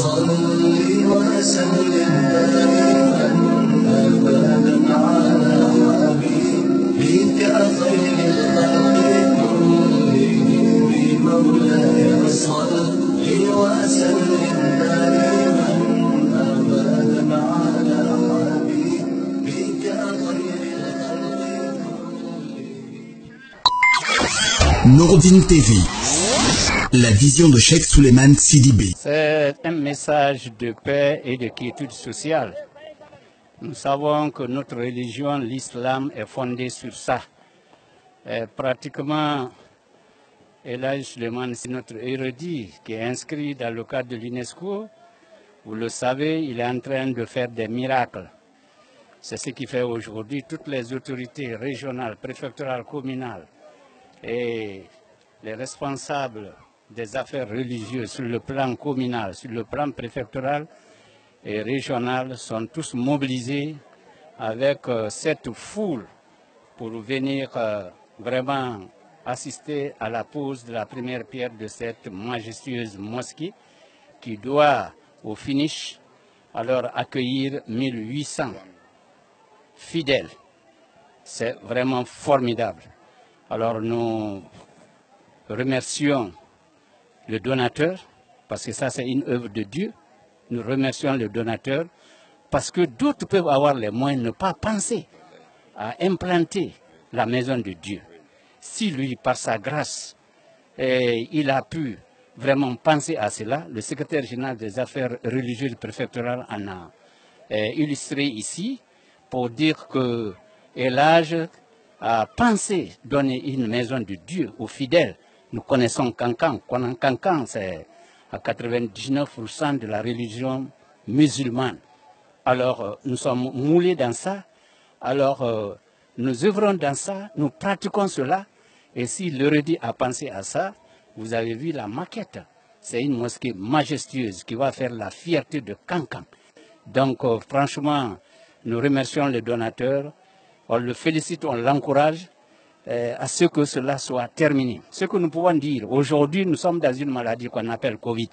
صل وسلم دائما أبدا على حبيبك خير الخلق كلهم مولاي صل وسلم دائما أبدا على حبيبك خير الخلق كلهم. Nourdine TV, la vision de Cheikh Souleymane Sidibé. C'est un message de paix et de quiétude sociale. Nous savons que notre religion, l'islam, est fondée sur ça. Pratiquement, Elhadji Souleymane, c'est notre érudit qui est inscrit dans le cadre de l'UNESCO. Vous le savez, il est en train de faire des miracles. C'est ce qui fait aujourd'hui toutes les autorités régionales, préfectorales, communales et les responsables des affaires religieuses sur le plan communal, sur le plan préfectoral et régional sont tous mobilisés avec cette foule pour venir vraiment assister à la pose de la première pierre de cette majestueuse mosquée qui doit au finish alors accueillir 1800 fidèles. C'est vraiment formidable. Alors nous remercions le donateur, parce que ça c'est une œuvre de Dieu. Nous remercions le donateur, parce que d'autres peuvent avoir les moyens de ne pas penser à implanter la maison de Dieu. Si lui, par sa grâce, il a pu vraiment penser à cela, le secrétaire général des affaires religieuses préfectorales en a illustré ici, pour dire que Elhadji a pensé donner une maison de Dieu aux fidèles. Nous connaissons Kankan. Kankan, c'est à 99% de la religion musulmane. Alors, nous sommes moulés dans ça. Alors, nous œuvrons dans ça, nous pratiquons cela. Et si l'érudit a pensé à ça, vous avez vu la maquette. C'est une mosquée majestueuse qui va faire la fierté de Kankan. Donc, franchement, nous remercions les donateurs. On le félicite, on l'encourage à ce que cela soit terminé. Ce que nous pouvons dire, aujourd'hui, nous sommes dans une maladie qu'on appelle Covid.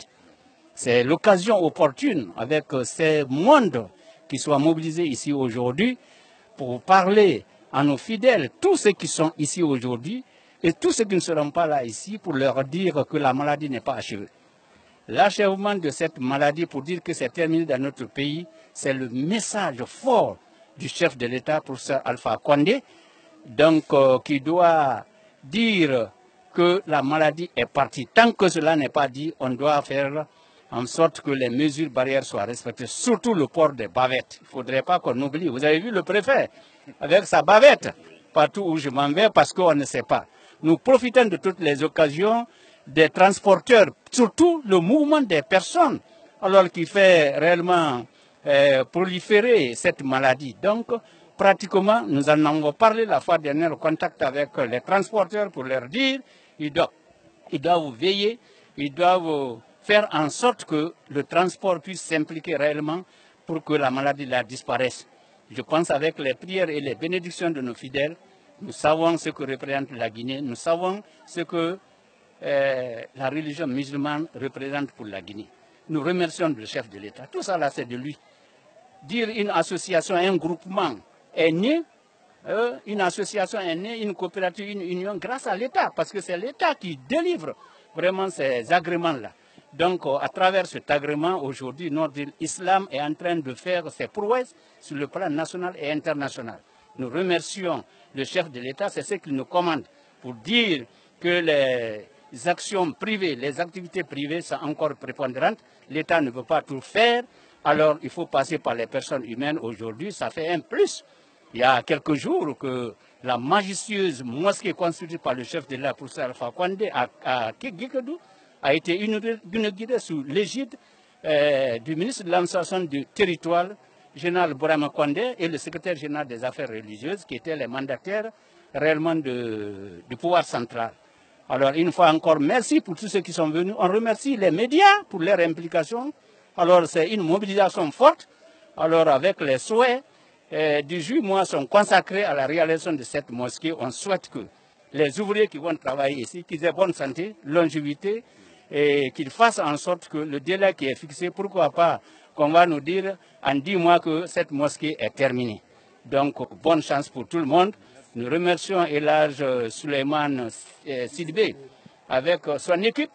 C'est l'occasion opportune avec ces mondes qui soient mobilisés ici aujourd'hui pour parler à nos fidèles, tous ceux qui sont ici aujourd'hui et tous ceux qui ne seront pas là ici, pour leur dire que la maladie n'est pas achevée. L'achèvement de cette maladie, pour dire que c'est terminé dans notre pays, c'est le message fort du chef de l'État, professeur Alpha Condé, donc qui doit dire que la maladie est partie. Tant que cela n'est pas dit, on doit faire en sorte que les mesures barrières soient respectées, surtout le port des bavettes. Il ne faudrait pas qu'on oublie. Vous avez vu le préfet avec sa bavette partout où je m'en vais parce qu'on ne sait pas. Nous profitons de toutes les occasions des transporteurs, surtout le mouvement des personnes, alors qu'il fait réellement proliférer cette maladie. Donc, pratiquement, nous en avons parlé la fois dernière au contact avec les transporteurs pour leur dire ils doivent veiller, ils doivent faire en sorte que le transport puisse s'impliquer réellement pour que la maladie la disparaisse. Je pense avec les prières et les bénédictions de nos fidèles, nous savons ce que représente la Guinée, nous savons ce que la religion musulmane représente pour la Guinée. Nous remercions le chef de l'État. Tout ça là, c'est de lui. Dire une association, un groupement est né, une association est née, une coopérative, une union, grâce à l'État, parce que c'est l'État qui délivre vraiment ces agréments-là. Donc, à travers cet agrément, aujourd'hui, notre islam est en train de faire ses prouesses sur le plan national et international. Nous remercions le chef de l'État, c'est ce qu'il nous commande, pour dire que les actions privées, les activités privées sont encore prépondérantes. L'État ne peut pas tout faire. Alors, il faut passer par les personnes humaines. Aujourd'hui, ça fait un plus. Il y a quelques jours que la majestueuse mosquée construite par le chef de l'État, professeur Alpha Condé, à Gikedou, a été inaugurée sous l'égide du ministre de l'administration du territoire, général Bourama Condé, et le secrétaire général des affaires religieuses, qui étaient les mandataires réellement du pouvoir central. Alors, une fois encore, merci pour tous ceux qui sont venus. On remercie les médias pour leur implication. Alors, c'est une mobilisation forte. Alors, avec les souhaits 18 mois sont consacrés à la réalisation de cette mosquée. On souhaite que les ouvriers qui vont travailler ici, qu'ils aient bonne santé, longévité, et qu'il fasse en sorte que le délai qui est fixé, pourquoi pas, qu'on va nous dire en 10 mois que cette mosquée est terminée. Donc, bonne chance pour tout le monde. Nous remercions Elhadj Souleymane Sidibé avec son équipe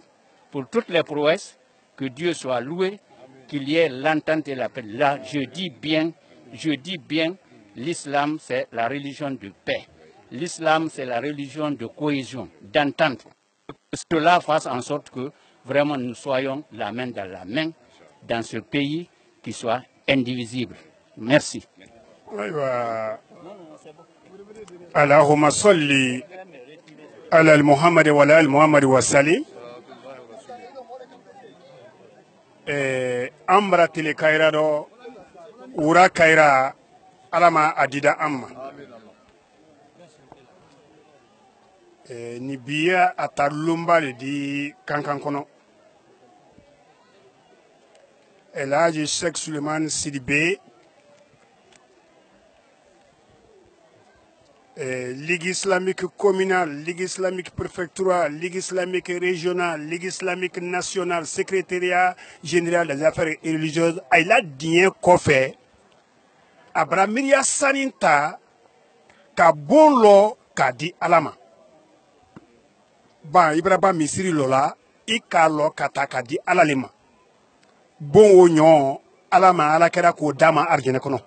pour toutes les prouesses. Que Dieu soit loué, qu'il y ait l'entente et la paix. Là, je dis bien, l'islam, c'est la religion de paix. L'islam, c'est la religion de cohésion, d'entente. Que cela fasse en sorte que vraiment nous soyons la main dans la main dans ce pays qui soit indivisible. Merci. Allahumma salli ala al-Muhammad wa ala al-Muhammad wa sallim. Ambra tele kaira do ura kaira alama adida amma ni biya atalumba le di kankan kono Elhadj Cheikh Souleymane Sidibé Ligue islamique communale, Ligue islamique préfectorale, Ligue islamique régionale, Ligue islamique nationale, secrétariat général des affaires religieuses, il a dit qu'on fait. Abramiria Saninta, ka bon lo ka di alama. Ba Ibrahima Misiri lola, ika lo kata ka di alalema. Bon onyon, alama alakera ko dama arjene kono.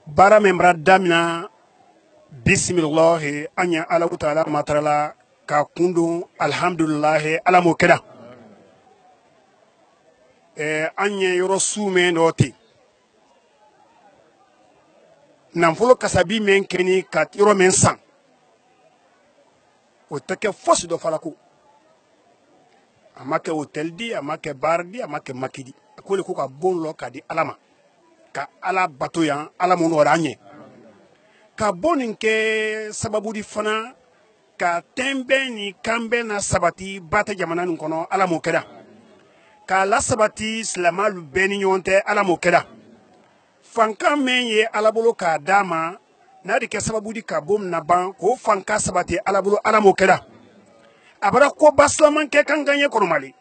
Bara membra damina bismillah anya ala ta'ala matrala ka kundu alhamdulillah ala mokeda anya yoro sume noti namfolo kasabi men keni ka yoro men san o take fosse do falako amake hotel di amake bar di amake makidi ko le ko ka bonlo ka di alama ka ala bato yan ala mono ranye ka bonin ke sababu di fana ka tembe ni kambe na sabati bata jamana nun kono ala mo keda ka la sabati slamalu beni nyonte ala mo keda fanka menye ala bolo ka dama na di ke sababu di ka bom na ban ko fanka sabati ala bolo ala mo keda abara ko baslaman ke kan ganye kono mali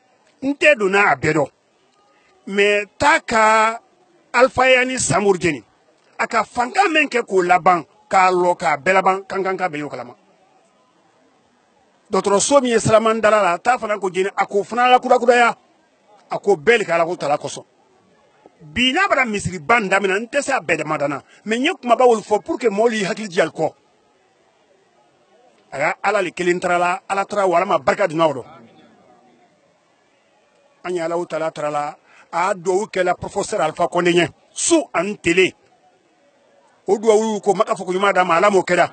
nte do na abedo me taka Alpha yani samurjeni aka fanka menke ko laban ka loka belaban kankan ka beyo kalama dotro somi islaman dalala ta fana ko jeni ako fana la kuda ya ako bel kala ko tala koso bina bara misri banda mina ntesa bede madana me nyek ma bawul fo pour que moli hakil dial ko aga ala le kelintrala ala tra wala ma barka di nawdo anya la utala trala a do ke la professeur Alpha Condé su an télé o do wu ko maka fo ko yuma da mala mo keda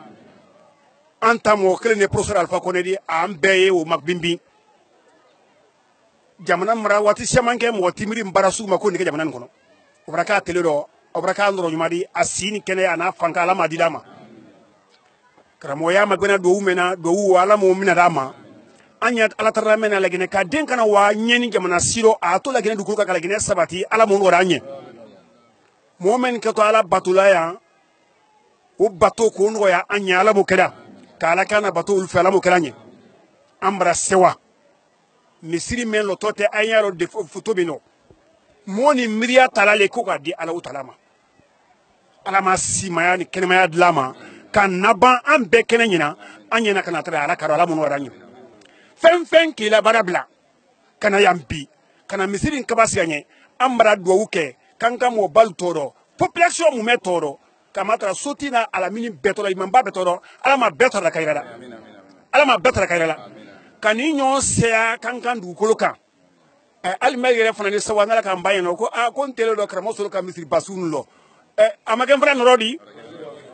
anta mo kele ne professeur Alpha Condé di am beye o makbimbi jamana mara wati shamanke mo timiri mbarasu mako ni jamana ngono o braka télé do o braka ndoro yuma di asini kene ana fanka la madilama kramo ya magena do umena do wu ala mo mina dama anya ala tarra mena lagine ka den kana wa nyeni jamana siro a to lagine du ka lagine sabati ala mo ngora anye momen ka to ala batulaya o bato ko ngo ya anya ala mo keda kala kana bato ul fala mo kelanye ambra sewa misiri men lo tote ayaro de foto bino moni miria talale ko ka di ala utalama alama simaya ni kenema ya dlama kan naban an be kenanyina anya na kana tara ala karo ala mo ngora anye fen ki la barabla kana yampi kana misirin kabasi anye ambra do uke kanka mo bal toro population mu metoro kamatra sotina ala mini betoro imamba betoro ala ma betoro la kairala ala ma betoro la kairala kani nyo sea kankan du koloka al megere fana ni sawana la kan bayeno ko a kon tele do kramo so ka misiri basun lo amagen fran rodi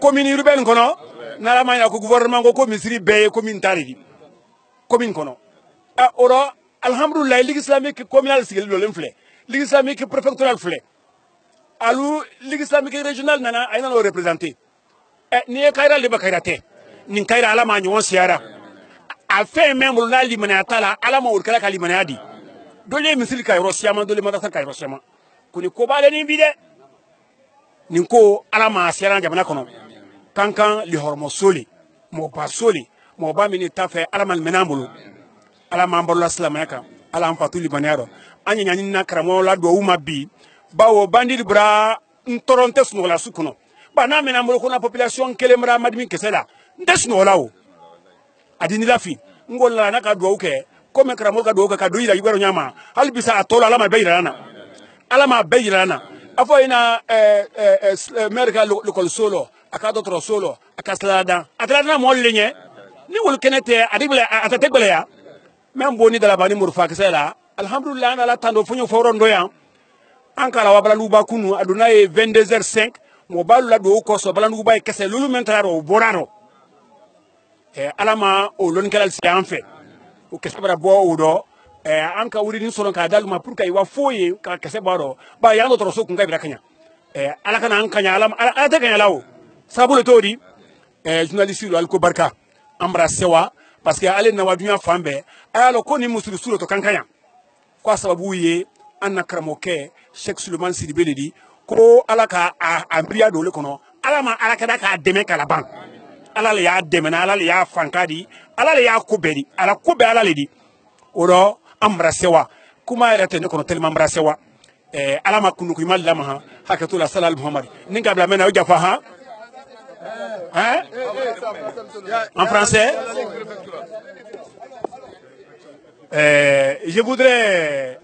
commune urbaine kono na la manya ko gouvernement ko misiri be commune taridi commune kono oro alhamdulillah ligue islamique communal sigel do len fle ligue islamique préfectorale fle alu ligue islamique régionale nana ayna lo représenter ni kayra liba kayrate nin kayra ala ma nyon siara a fait même na limana tala ala ma urkala kalimana adi dole misil kayro siama dole ma ta kayro siama kuni ko bale ni bide nin ko ala ma siara jamana kono kankan li hormo soli mo ba soli mo ba mini tafe ala man menambulu ala ma balola silamaya kan ala an fatu libaniyaro an ɲaɲani na karamɔgɔ la duwawu ma bi bawo bandiri bra n tɔrɔ n tɛ sunɔgɔla su kɔnɔ ba n'a mɛna n bolo ko na population kelen bra madimi kisɛ la n tɛ sunɔgɔla o a di ni lafi n ko la n'a ka duwawu kɛ komi karamɔgɔ ka duwawu kɛ ka do yira ibaro ɲama hali bisa a tɔ la ala ma bɛɛ yira na ala ma bɛɛ yira na a fɔ ina maire ka l'école lo a ka dɔgɔtɔrɔso lo a ka salada a taara n'a mɔli le ɲɛ ni wolo kɛnɛ tɛ a tɛ gbɛlɛya mɛ boni dalabani murufa kisɛ la alhamdulillah an ala tando fonyo foron do yan an kala wa balaluba kunu aduna ye 22h05 mo balu la do ko so balaluba e kese lulu mentaro boraro alama o lon kala si an fe o kese bara bo o do an ka wuri ni sonon ka daluma pour kay wa foye ka kese baro ba yan do so kun ga bira kanya ala kana an kanya ala ta kanya lawo sabule tori journaliste lo alko barka amra sewa parce que ale na wadunya fambe alo ko ni musulu sulo to kankanya kwa sababu ye anna karamoke Sheikh Suleiman Sidibé le di ko ala ka ambriya do le kono ala ma ala kada ka deme kala ban ala le ya deme na ala le ya fankadi ala le ya kubedi ala kube ala le di oro amra sewa kuma erete ne kono telma amra sewa ala ma kunu kuma lama ha hakatu la salal muhammad ninga bla mena o jafa ha en français je voudrais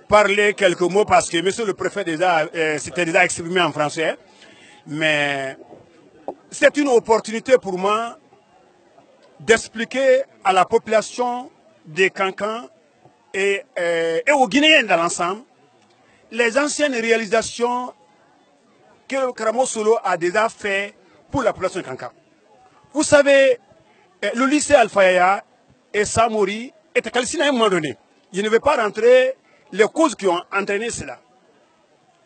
parler quelques mots parce que monsieur le préfet déjà s'était déjà exprimé en français, mais c'est une opportunité pour moi d'expliquer à la population des Cancans et aux Guinéens dans l'ensemble les anciennes réalisations que Karamo Solo a déjà fait pour la population de Cancan. Vous savez, le lycée Alpha et Samori était calciné à un moment donné. Je ne vais pas rentrer les causes qui ont entraîné cela.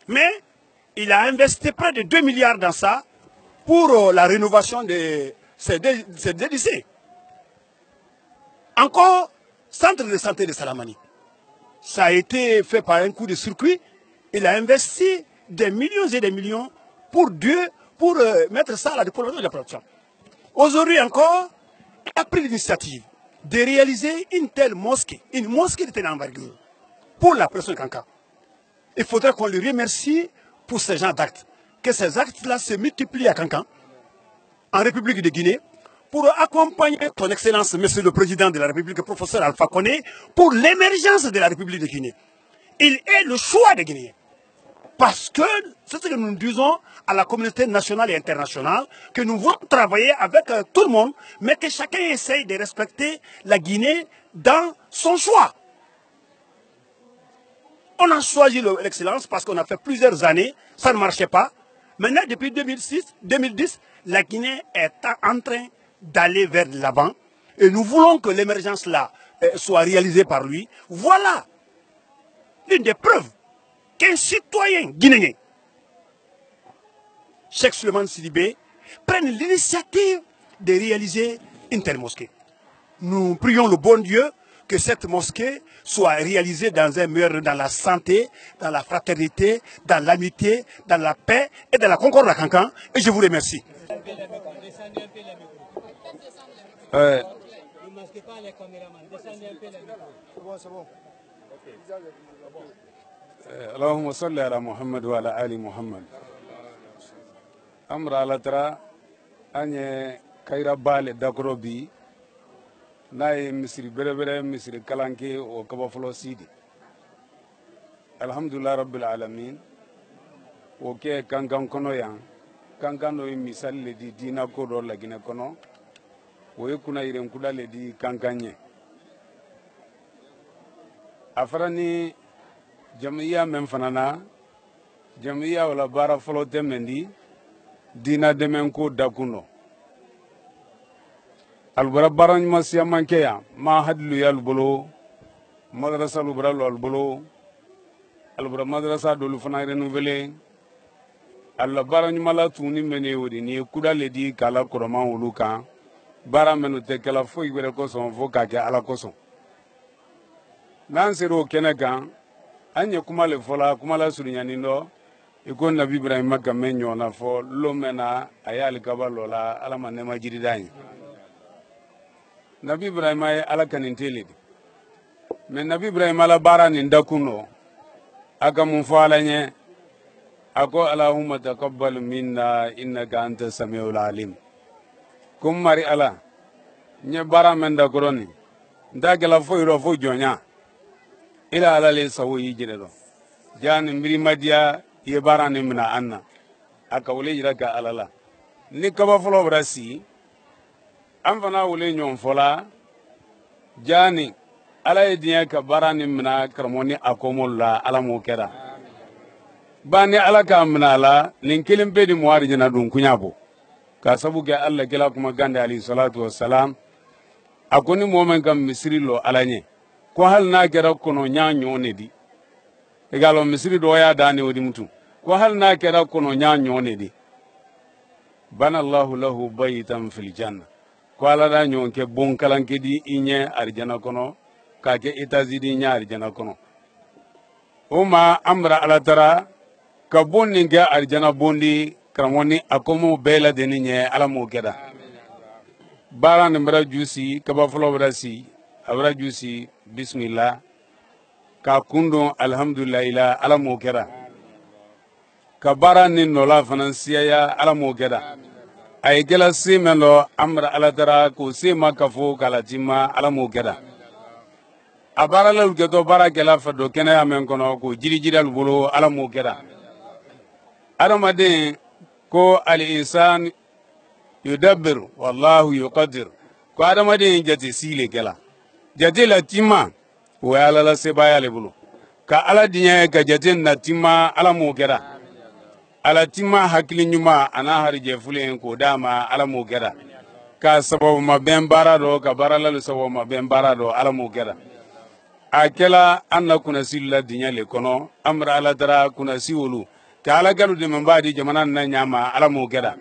Mais il a investi près de 2 milliards dans ça pour la rénovation de ces deux lycées. Encore, centre de santé de Salamani. Ça a été fait par un coup de circuit. Il a investi des millions et des millions pour mettre ça à la développement de la production. Aujourd'hui encore, il a pris l'initiative de réaliser une telle mosquée, une mosquée de telle envergure, pour la personne Kanka. Il faudrait qu'on le remercie pour ces gens d'actes. Que ces actes-là se multiplient à Kankan, en République de Guinée, pour accompagner ton Excellence, Monsieur le Président de la République, professeur Alpha Condé, pour l'émergence de la République de Guinée. Il est le choix des Guinéens. Parce que c'est ce que nous disons à la communauté nationale et internationale, que nous voulons travailler avec tout le monde, mais que chacun essaye de respecter la Guinée dans son choix. On a choisi l'excellence parce qu'on a fait plusieurs années, ça ne marchait pas. Maintenant, depuis 2010, la Guinée est en train d'aller vers l'avant. Et nous voulons que l'émergence là soit réalisée par lui. Voilà l'une des preuves qu'un citoyen guinéen, Cheikh Suleiman Sidibé, prenne l'initiative de réaliser une telle mosquée. Nous prions le bon Dieu que cette mosquée soit réalisée dans un meilleur, dans la santé, dans la fraternité, dans l'amitié, dans la paix et dans la concorde à Cancan. Et je vous remercie. اللهم صل على محمد وعلى آل محمد أمر على ترى أن كيرا بال دكروبي ناي مصر بره مصر كلانكي وكبافلو سيدي الحمد لله رب العالمين وكي كان كنو يان كان مثال لدي دينا كودور لجنة كنو ويكون يرين كودا لدي كان أفراني jamiya men fanana jamiya wala bara folo temendi dina demen ko dakuno albara baran masiya mankeya ma hadlu yalbolo madrasa lubra albolo albara madrasa dolu fana renouveler alla baran mala tuni mene wodi ni kuda ledi kala koroma wuluka bara menu te kala fo ibere ko son fo ka ke ala ko son nan sero kenagan anye kuma le fola kuma la surunyani ndo iko nabi ibrahim game nyona fo lomena ayali kabalo la alama nema jiridani nabi ibrahim ay ala kanintele mais nabi ibrahim ala bara nin dakuno aka mun fo ala nye ako allahumma taqabbal minna innaka anta samiul alim kum mari ala nye bara men da koroni nda gela fo iro fo jonya ila ala le sawo yijire do jani mbiri madia ye bara ni mina anna aka wole yira ka alala ni kaba folo brasi am fana wole nyon fola jani ala ye diya ka bara ni mina karmoni akomolla ala mo kera bani ala ka mina la nin kilim be di muwari jina dun kunyabo ka sabu ke alla kila kuma gande ali salatu wassalam akoni momen kam misri lo alanye ko hal na kera kono nyanyo ne di egalo misri do ya dani wodi mutu ko hal na kera kono nyanyo ne di bana allah lahu baytan fil janna ko ala da nyon ke bon kalanke di inye arjana kono ka ke itazidi nya arjana kono uma amra ala tara ka bonni ga arjana bondi kramoni akomo bela deninye ala mo keda bara ne mara jusi kaba folo brasi abra jusi bismillah ka kundo alhamdulillah ila ala mo keda ka bara ni nola fanansiya ya ala mo keda ay gela simelo amra ala tara ko sima kafo kalatima ala mo keda abara la ulgeto bara gela fado kene amen kono ko jiri jiral bolo ala mo keda adamade ko al insan yudabbir wallahu yuqaddir ko adamade jati sile gela jati la tima wa ala la sebaya le bolo ka ala dinya ka jati na tima ala mo keda ala tima hakili nyuma ana harje fulen ko dama ala mo keda ka sababu ma ben barado ka barala sababu ma ben barado ala mo keda akela anna kuna silla dinya le kono amra ala dara kuna siwolu ka ala galu de mambadi jamana na nyama ala mo keda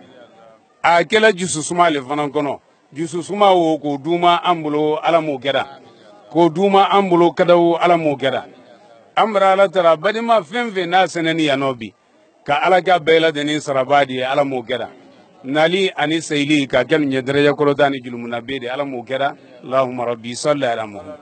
akela jusu suma le fanan kono jusu suma wo ko duma ambulo ala mo keda ko duma ambulo kadawo ala mo keda amra ala dara badima femve na senani yanobi ka ala ga bela denin sarabadi ala mo keda nali ani sayli ka gel nye daraja ko dani julumuna bede ala mo keda allahumma rabbi salli ala muhammad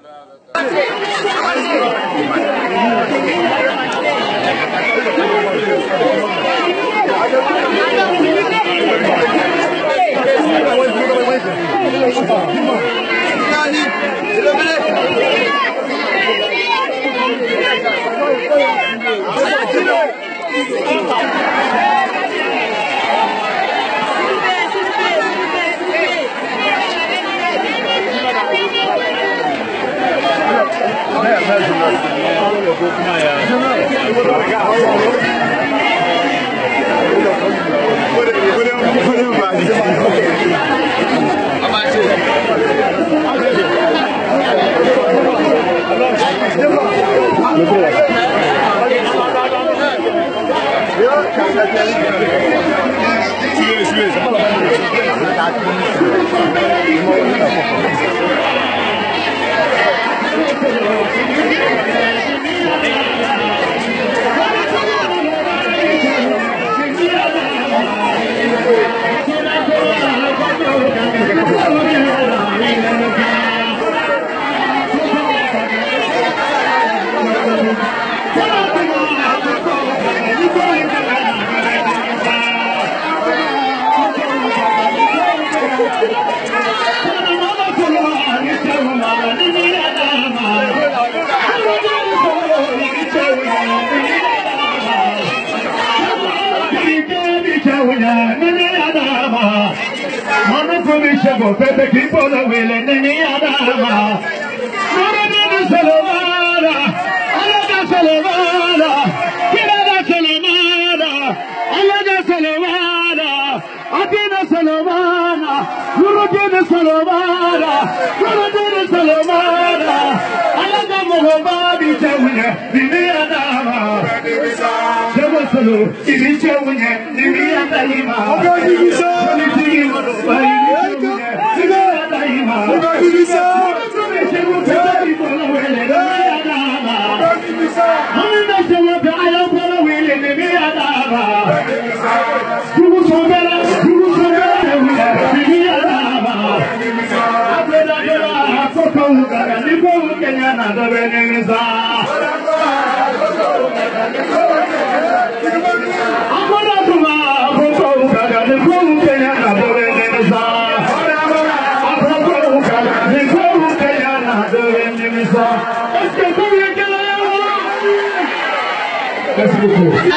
Merci beaucoup.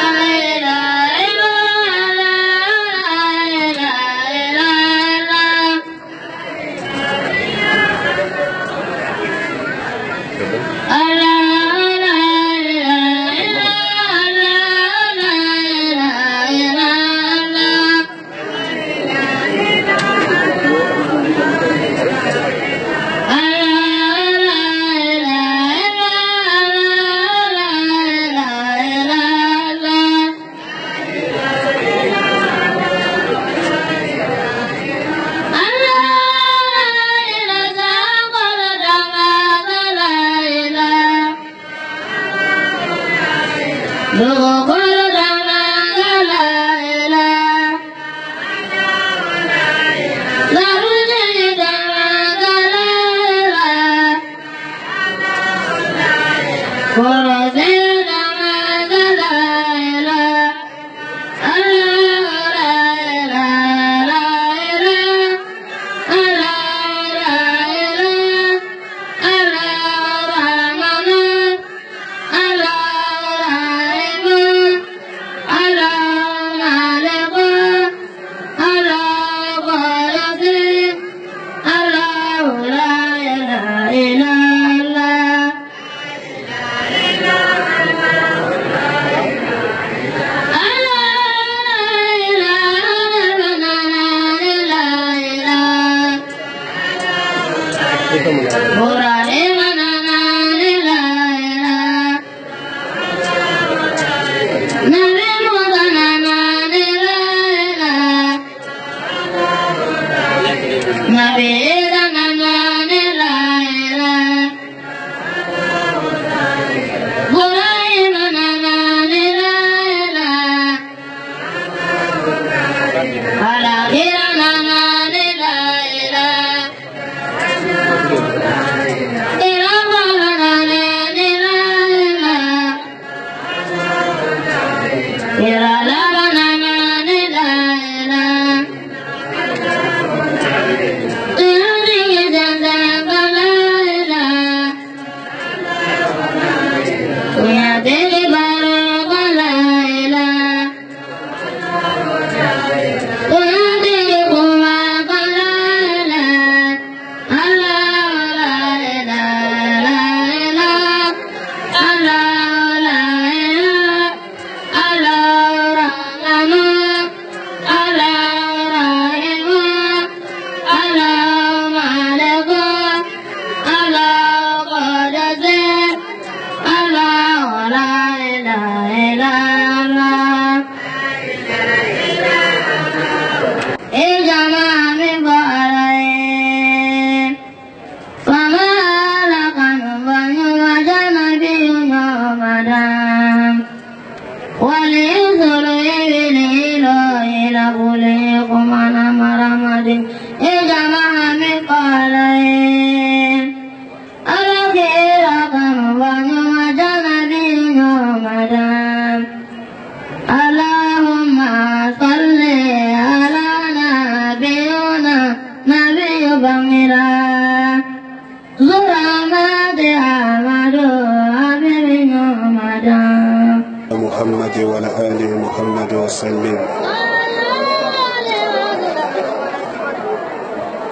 محمد وعلى آل محمد وسلم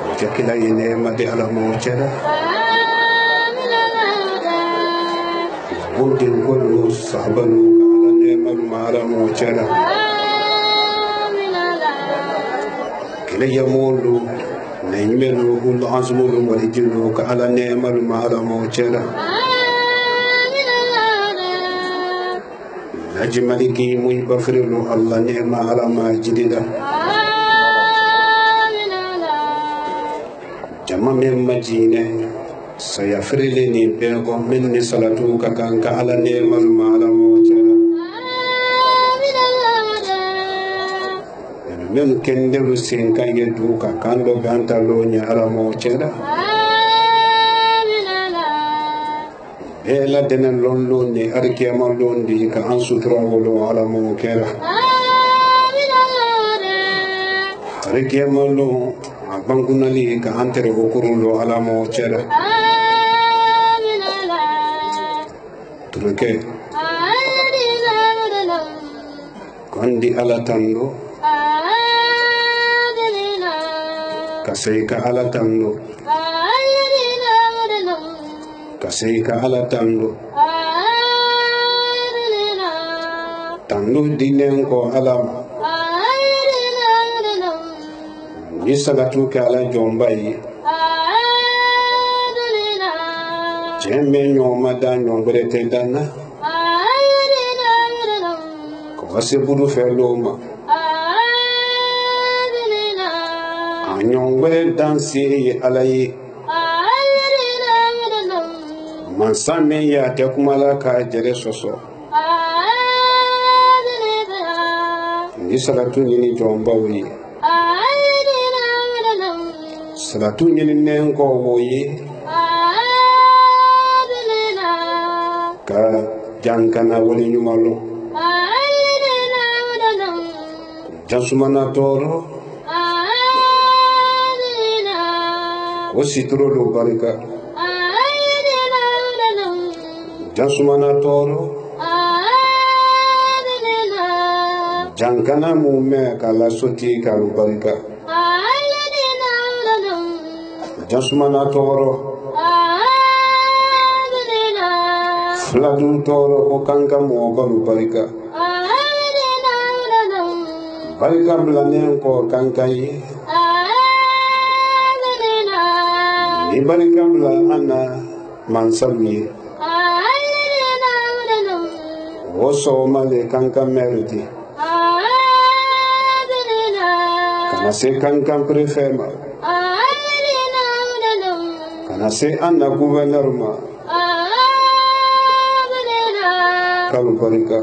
وجكلا ينما دي على موجنا ودين كل صحبا على نعم على موجنا كلا يمول نيملو كل عزم ولجلو على نعم على موجنا أجملكي مي بفرلو الله نعم على ما جديدا جمع من مجينة سيفرلني بينكم مني صلاتك كانك على نعم على موجنا من كندلو سين كان يدوك كان لو بانتالوني على موجنا bela denen lon ni arkiyama lon di ka an sutura wolo ala mo kera arkiyama lon abangunali ka antere bokurulo ala mo kera turke kondi ala tando kaseka ala tando kaseka ala tando tando dinen ko alama ni salatu ka ala jombai jemme nyoma da nyongre te dana ko wase budu feloma nyongre dansi alayi mansane ya te kumala ka jere soso ni salatu ni jomba wi salatu ni nen ko woyi ka jankana woni nyumalo jansumana toro o sitro do barika jansumana toro jankana mume kala soti kalu barika jansumana toro fladun toro o kanka mo balu barika barika blanen ko kankai ni barika bla ana mansami oso male kanka merdi kana se kanka prefema kana se anna gouverneur ma kalu barika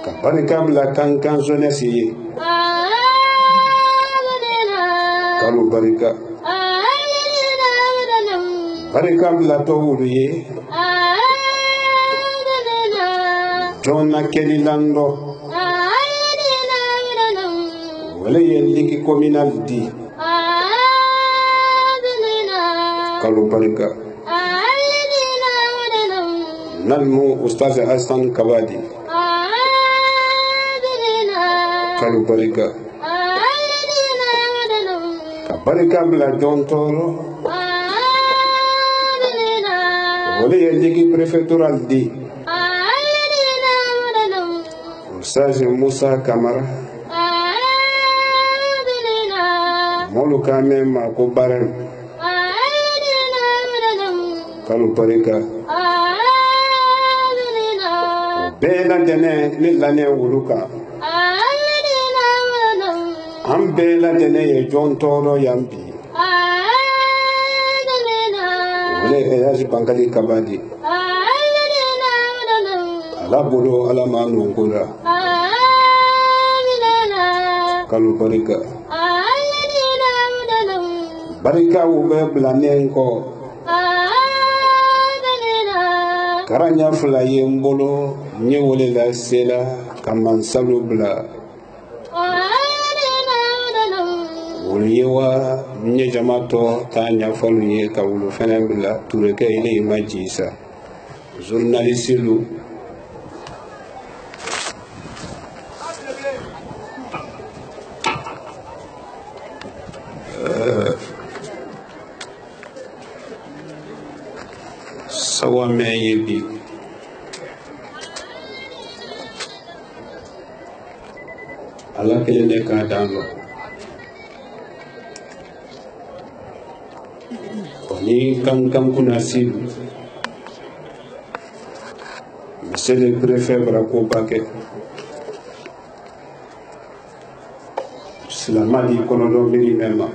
ka barika bla kanka jeunesse kalu barika barika bla tawulu ye jonna kelilando wala yeliki communal di kalu barika nalmu ustaz Hassan Kabadi kalu barika barika bla dontoro wala yeliki prefectural di ustaz Musa Kamara molu kame ma ko barem kalu barika bela dene ni lane wuluka am bela dene ye jontoro yambi wala yaji bankali kabadi ala bolo ala manu kula kalu barika barika ube blanen ko karanya fula yembolo nyewole la sela kaman salu bla woliyewa nye jamato ta nyafalu ye ka wulu fenen bla tureke ile imajisa journaliste lu sawa me yebi ala kele ka danlo ni kam kuna silu monsieur le préfet Brako Baké silamadi konodo miri mema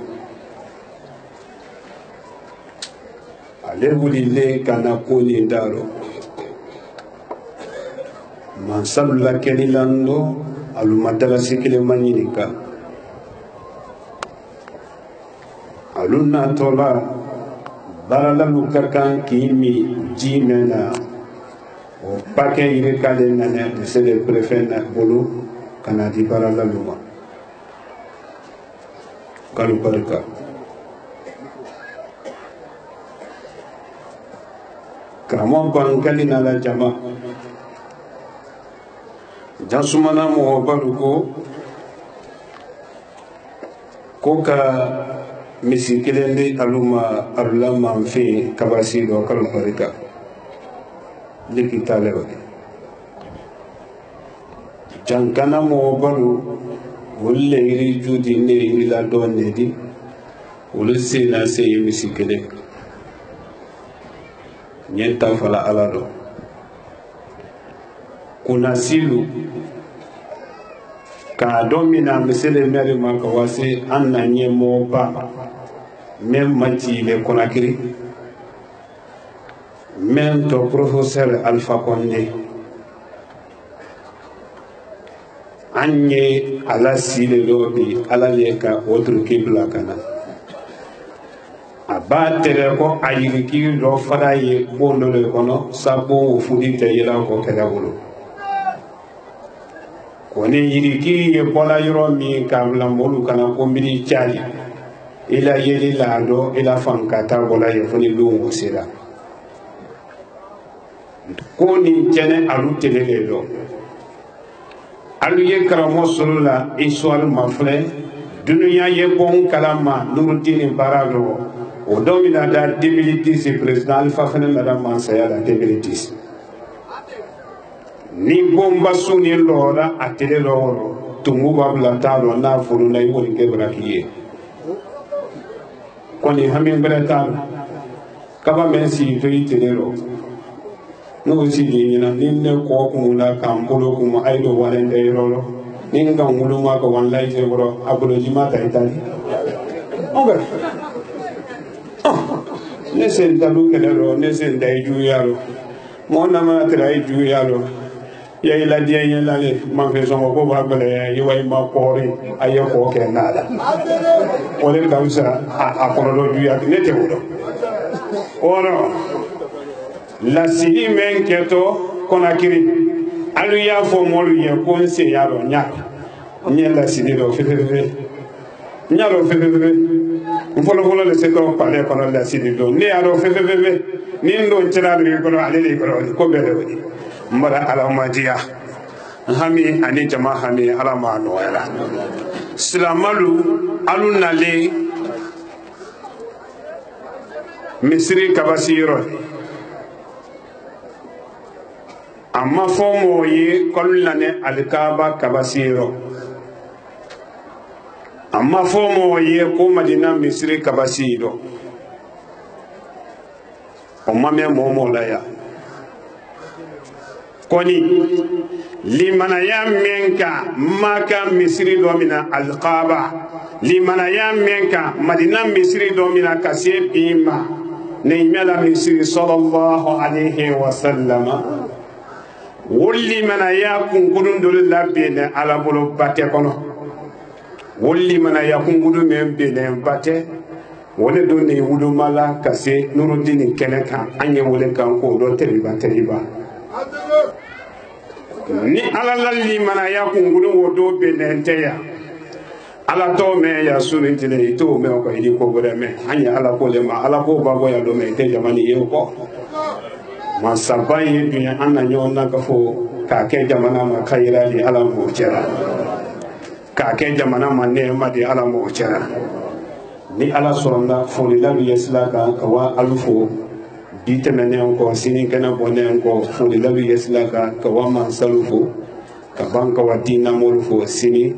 ale wulile kana kuni ndaro mansalula kelilando alumadala sikile manyinika aluna tola baralalu ka kan k'i min ji mɛn na o pakɛ yiri k'ale nanɛ monsieur le préfet na bolo ka na di baralalu ma kalo barika karamɔgɔ ban kali na la jama jasumana mɔgɔ balu ko ka misi kelen di alu ma arula manfin kabasi dɔ kalo barika leki tale o jankana mɔgɔ balu olu le yiri ju di ne yiri la dɔn ne di olu se na se ye misi kelen ɲɛ ta fala ala dɔ kuna silu k'a dɔn min na monsieur le maire ma ka wase an na ɲɛmɔgɔba min ma ci le Conakry min tɔ professeur Alpha Condé an ye ala sile dɔ bi ala le ka o truki bila ka na a b'a tɛrɛ ko a yiriki dɔ fara ye bon dɔ de kɔnɔ sabu o fudi tɛ yɛlɛ kɔ kɛlɛ bolo kɔni yiriki ye bɔla yɔrɔ min k'a bila mɔlu kana ko mbiri cali i la yeli la dɔ i la fankata bɔla ye fo ni don o sera ko nin jɛnɛ alu tele le dɔ alu ye karamɔgɔ sɔrɔ la histoire ma filɛ dunuya ye bɔn kalama nurudini baara dɔ o don min na da 2010 président Alpha fɛnɛ nana mansaya la 2010 ni bomba suni lora a tele loro tungu babla talo na furu na ibo ni kebra kiye koni hamin bereta kaba mensi to itele ro no si ni na ninne ko ko na kambulo kuma aido walende ro ninga ngulu ma ko wan lai je ro abulo jima ta itali onga ne sen dalu kele ro ne sen dai ju yaro mo na ma trai ju yaro ya ila dia yen la le man fe songo ko ba bele yi way ma pori ayo ko ke nada o le kausa a ko do du ya ne te wodo oro la sidi men keto Conakry alu ya fo molu ye ko nse ya ro nya nye la sidi do fe nya ro fe folo le se ko pale ko la sidi do ne ya ro fe ni ndo ntira ri ko ale le ko bele woni mara alamajiya hami ani jama hami alama noyala silamalu alu nale misiri kabasiro amma fomo ye kolulane alkaba kabasiro amma fomo ye ko madina misiri kabasiro o mame momo la ya koni limanaya menka maka misiri domina alqaba limanaya menka madina misiri domina kase bima neymela misiri sallallahu alayhi wa sallam wolli manaya kungudun dole labene ala bolo bate kono wolli manaya kungudu men bene bate wole do ne wudu mala kase nurudini keneka anye wole kan ko do teriba ni ala lalli mana ya kungulu wodo benenteya ala to me ya sunintile to me ko idi ko bore me anya ala ko le ma ala ko babo ya do me te jamani ye ko ma sabaye bi anna nyona ka fo ka ke jamana ma khayra li ala mo cera ka ke jamana ma ne ma di ala mo cera ni ala sonda fo li la bi yesla ka wa alfo bitemene ko sini kana bone ko fuli labi yesla ka wama salufo ka banka wadina morufo sini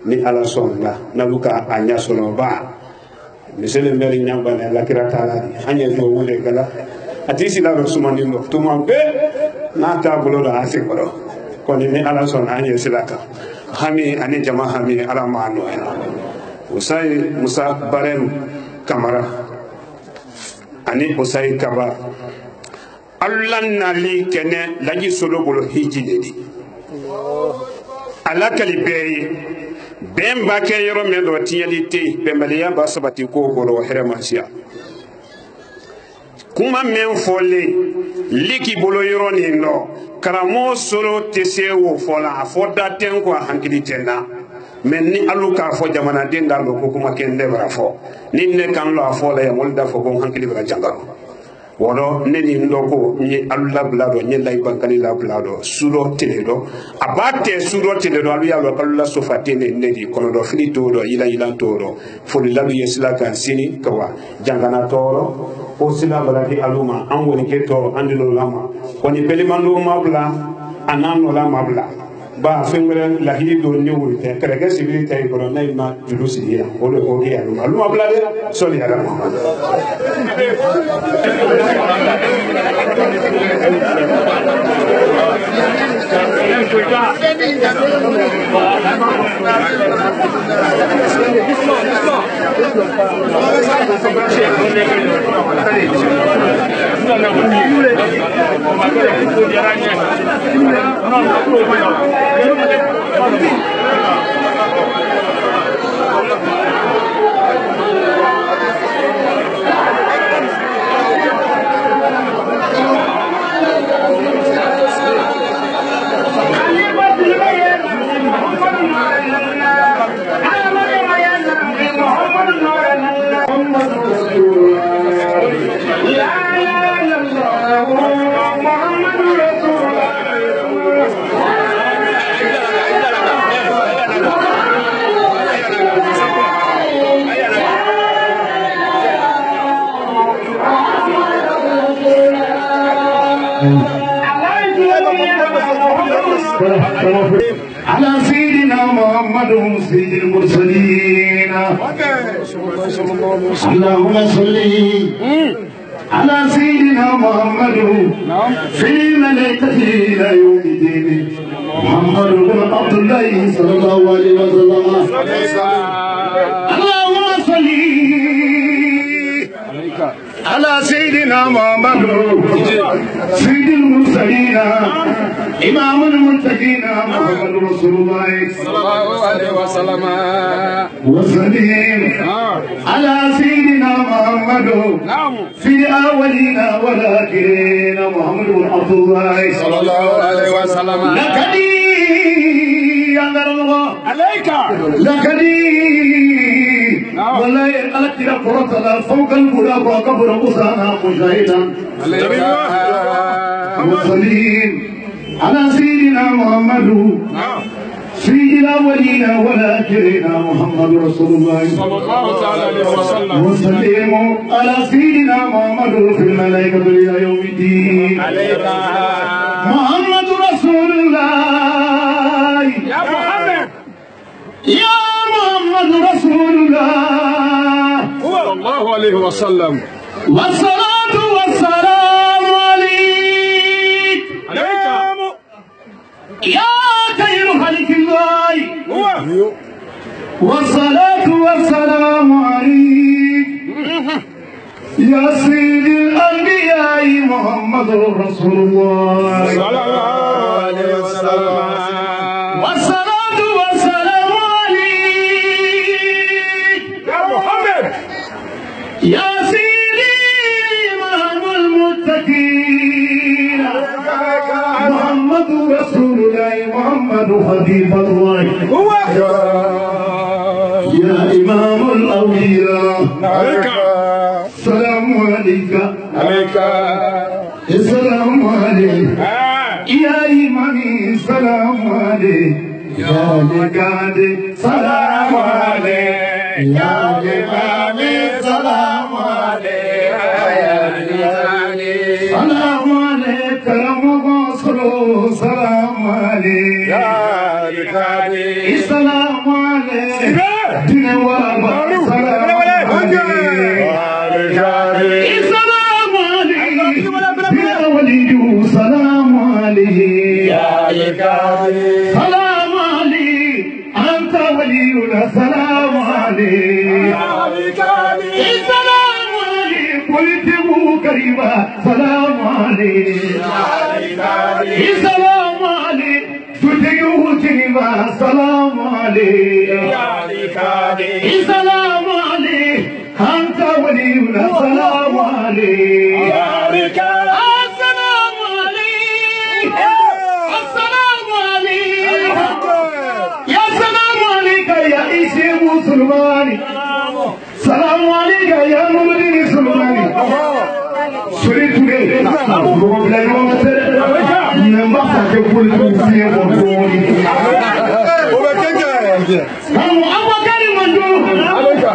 ni ala sonda naluka anya sono ba monsieur le maire nyamba ne la kiratala anya to wule kala atisi la sumani no tuma be na tabulo la asikoro ko ni ala sonda anya silaka hami ani jama hami ala mano usai musa barem kamara ani usai kaba Allah nali kene laji solo bolo hiji dedi ala kali beyi bemba ke yoro me do tiyali te bembaliya ba sabati ko bolo here mansia kuma men fɔlen liki bolo yɔrɔ nin dɔ karamɔgɔ solo tɛ se o fɔ la a fɔ da tɛ n kɔ a hankili tɛ n na mɛ ni alu k'a fɔ jamanaden k'a lɔ ko kuma kɛ n tɛ bara fɔ ni ne kan lɔ a fɔ la yan olu da fɔ ko n hankili bɛ ka janga wɔrɔ ne ni n dɔ ko n ye alu labila dɔ n ye layi bankali labila dɔ su dɔ tele dɔ a b'a tɛ su dɔ tele dɔ alu y'a lɔ k'alu la sofa tɛ ne di kɔnɔ dɔ fili t'o dɔ yilan t'o dɔ foli lalu ye sila kan sini ka wa jangana tɔɔrɔ o sila balaki alu ma an woni ke tɔɔrɔ an dil'o la ma kɔni pelimando ma bila a n'a nɔla ma bila ba fɛn wɛrɛ lahiri don ne wuli tɛ kɛlɛkɛ sibiri ta in kɔrɔ n'a ma juru sigi yan o de ko kɛ alu ma bila dɛ sɔli yɛrɛ ma على سيدنا محمد سيد المرسلين اللهم صل على سيدنا محمد في ملائكته الى يوم الدين محمد بن عبد الله صلى الله عليه وسلم اللهم صل على سيدنا محمد سيد المرسلين إمام المتقين محمد رسول الله صلى الله عليه وسلم وسلم على سيدنا محمد في الأولين والآخرين محمد بن عبد الله صلى الله عليه وسلم لكني يا الله عليك لكني ولا يقلت فرطنا فوق الغراب وقبر مصانا مجاهدا وسلم على سيدنا محمد سيد الأولين والآخرين محمد رسول الله صلى الله عليه وسلم وسلم على سيدنا محمد في الملائكة إلى يوم الدين محمد رسول الله يا محمد يا محمد رسول الله صلى الله عليه وسلم والصلاة والسلام عليك يا خير خلق الله والصلاة والسلام عليك يا سيد الأنبياء محمد رسول الله صلى الله عليه وسلم والصلاة والسلام عليك يا محمد يا سيدي إمام المتقين محمد رسول الله محمد حبيب الله يا إمام الأولياء السلام عليك السلام عليك يا إمامي السلام عليك يا لقادي سلام عليك يا إمامي سلام عليك يا لقادي سلام عليك سلام عليك يا لقادي سلام عليك دين وابا سلام عليك سلام عليك يا ولي سلام عليك يا لقادي سلام عليك أنت ولينا سلام عليك يا لقادي سلام عليك قلت كريما سلام عليك يا لقادي سلام عليك تدعو كريما سلام عليك يا لقادي سلام عليك أنت ولينا سلام عليك عليك السلام عليك السلام عليك يا سلام عليك يا إيسي مسلماني سلام عليك يا مولي سلماني سوري تولي مغبلا يوم نمبخ كل توفيه وطولي كانوا أبا كان مندو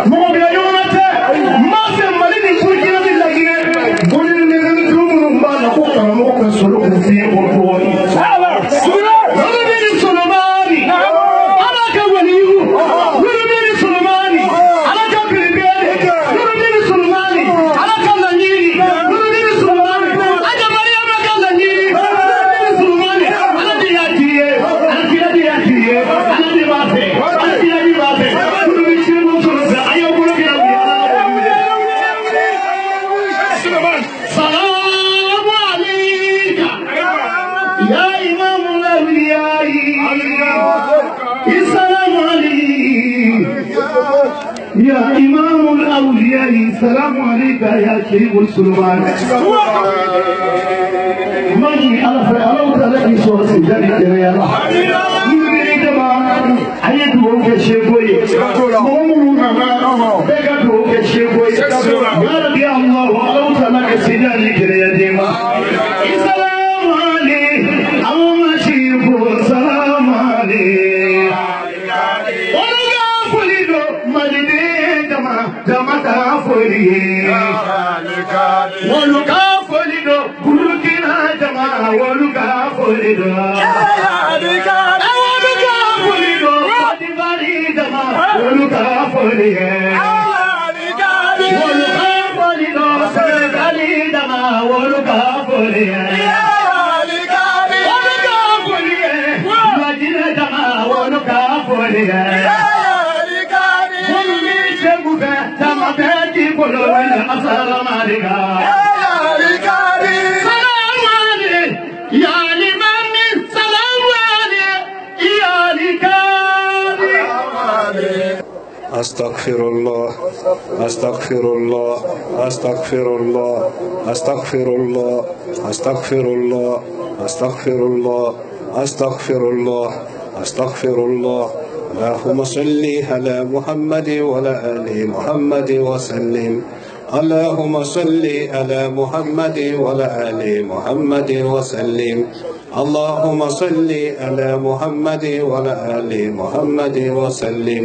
مغبلا يوم ما سمالي بوركينا بالله قولي لنا نتوم مبانا كوكا موكا سلوك توفيه وطولي ولبني سلماني أنا كوليو ولبني سلماني أنا كبريبياني ولبني سلماني أنا كالنيري ولبني سلماني أنا مريم كالنيري ولبني سلماني أنا دياتيه أنا دياتيه أنا ديباتي أنا ديباتي ولبني سلماني أيوة ولبني سلام عليك يا إمام الأولياء السلام عليك يا إمام الأولياء السلام عليك يا شريف السلمان ماني على فرعون تعالى يسوع سيدنا يا الله يريد ما أيدو كشيبوي مؤمنون ما بيجادو كشيبوي يا رب يا الله الله تعالى سيدنا يا ديما السلام عليك اللهم شيخ السلام عليك ولغا فليدو مدينه جما فلي ولغا فليدو بروكينا جما ولغا فليدو ولغا فليدو مدينه جما ولغا فلي ولغا فليدو سنغالي جما ولغا فلي السلام عليك سلام عليك يا الإمام سلام عليك يا لكاري أستغفر الله أستغفر الله أستغفر الله أستغفر الله أستغفر الله أستغفر الله أستغفر الله أستغفر الله اللهم صل على محمد وعلى آل محمد وسلم اللهم صل على محمد وعلى آل محمد وسلم اللهم صل على محمد وعلى آل محمد وسلم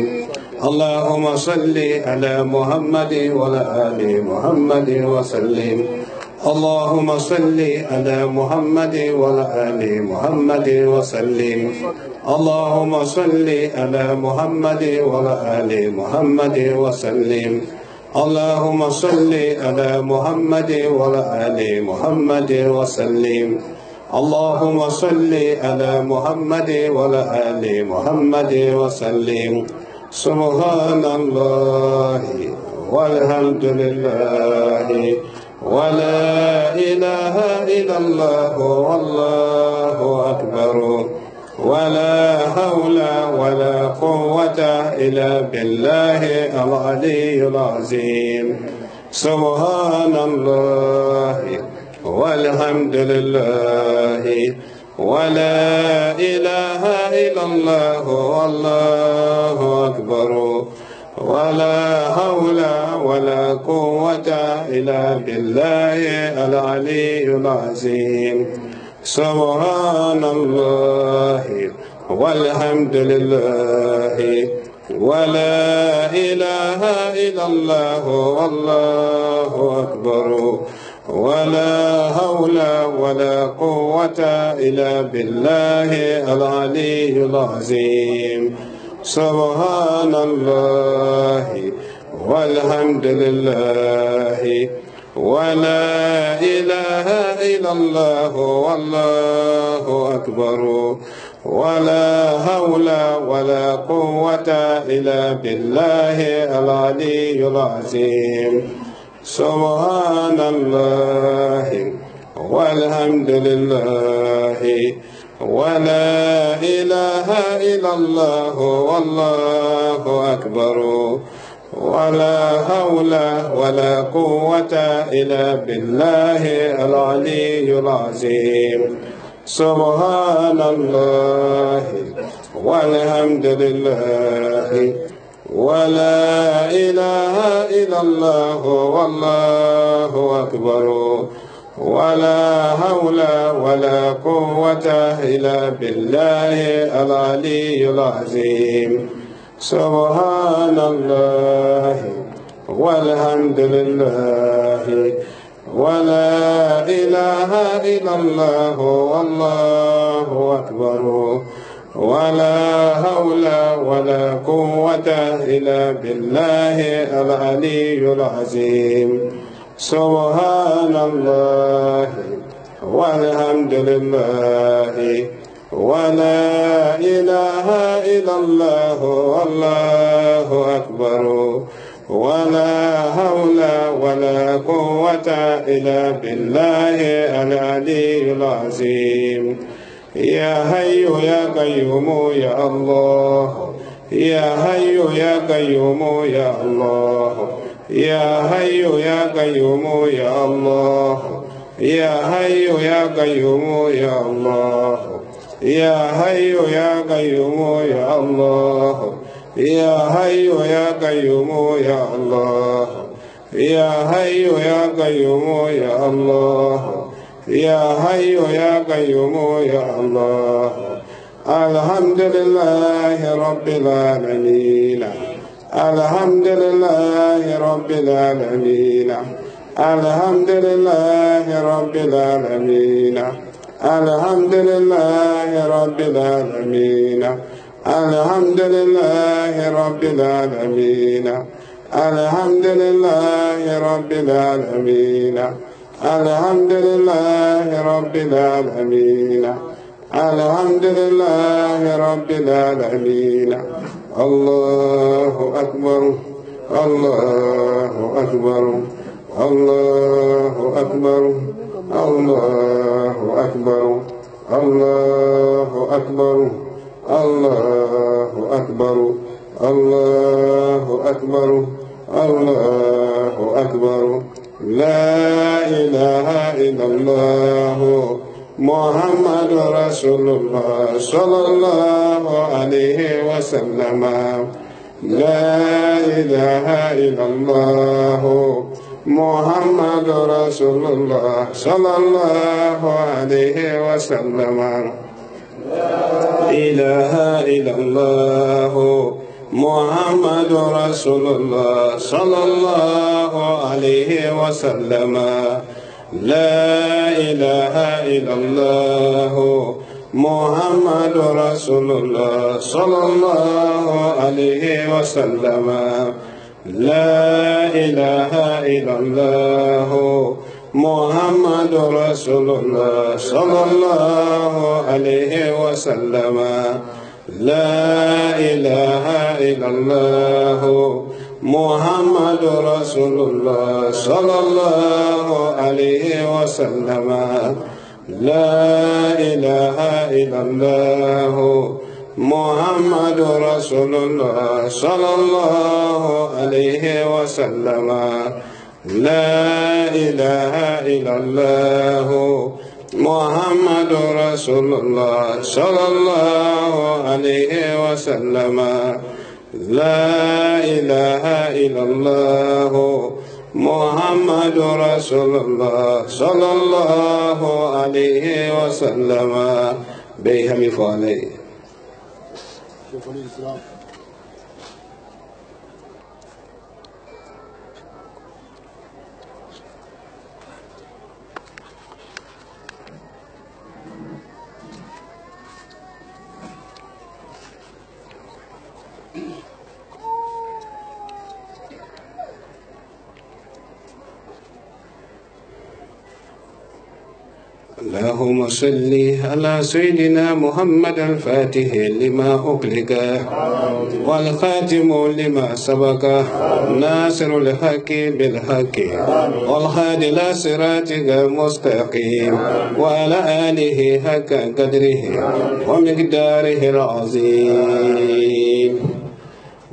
اللهم صل على محمد وعلى آل محمد وسلم اللهم صل على محمد وعلى آل محمد وسلم اللهم صل على محمد وعلى آل محمد وسلم اللهم صل على محمد وعلى آل محمد وسلم اللهم صل على محمد وعلى آل محمد وسلم سبحان الله والحمد لله ولا إله إلا الله والله أكبر ولا حول ولا قوة إلا بالله العلي العظيم سبحان الله والحمد لله ولا إله إلا الله والله أكبر ولا حول ولا قوة إلا بالله العلي العظيم سبحان الله والحمد لله ولا إله إلا الله والله أكبر ولا حول ولا قوة إلا بالله العلي العظيم سبحان الله والحمد لله ولا إله إلا الله والله أكبر ولا حول ولا قوة إلا بالله العلي العظيم سبحان الله والحمد لله ولا إله إلا الله والله أكبر ولا حول ولا قوة إلا بالله العلي العظيم سبحان الله والحمد لله ولا إله إلا الله والله أكبر ولا حول ولا قوة إلا بالله العلي العظيم سبحان الله والحمد لله ولا إله إلا الله والله أكبر ولا حول ولا قوة إلا بالله العلي العظيم سبحان الله والحمد لله ولا إله إلا الله والله أكبر ولا حول ولا قوة إلا بالله العلي العظيم يا حي يا قيوم يا الله يا حي يا قيوم يا الله يا حي يا قيوم يا الله يا حي يا قيوم يا الله يا حي يا قيوم يا الله يا حي يا قيوم يا الله يا حي يا قيوم يا الله يا حي يا قيوم يا الله الحمد لله رب العالمين الحمد لله رب العالمين الحمد لله رب العالمين الحمد لله رب العالمين الحمد لله رب العالمين الحمد لله رب العالمين الحمد لله رب العالمين الحمد لله رب العالمين الله أكبر الله أكبر الله أكبر الله أكبر الله أكبر الله أكبر الله أكبر الله أكبر لا إله إلا الله محمد رسول الله صلى الله عليه وسلم لا إله إلا الله محمد رسول الله صلى الله عليه وسلم لا إله إلا الله محمد رسول الله صلى الله عليه وسلم لا إله إلا الله محمد رسول الله صلى الله عليه وسلم لا إله إلا الله محمد رسول الله صلى الله عليه وسلم لا إله إلا الله محمد رسول الله صلى الله عليه وسلم لا إله إلا الله محمد رسول الله صلى الله عليه وسلم لا إله إلا الله محمد رسول الله صلى الله عليه وسلم لا إله إلا الله محمد رسول الله صلى الله عليه وسلم بهم فعليه اللهم صل على سيدنا محمد الفاتح لما أغلق والخاتم لما سبق ناصر الحق بالحق والهادي إلى صراطك المستقيم وعلى آله حق قدره ومقداره العظيم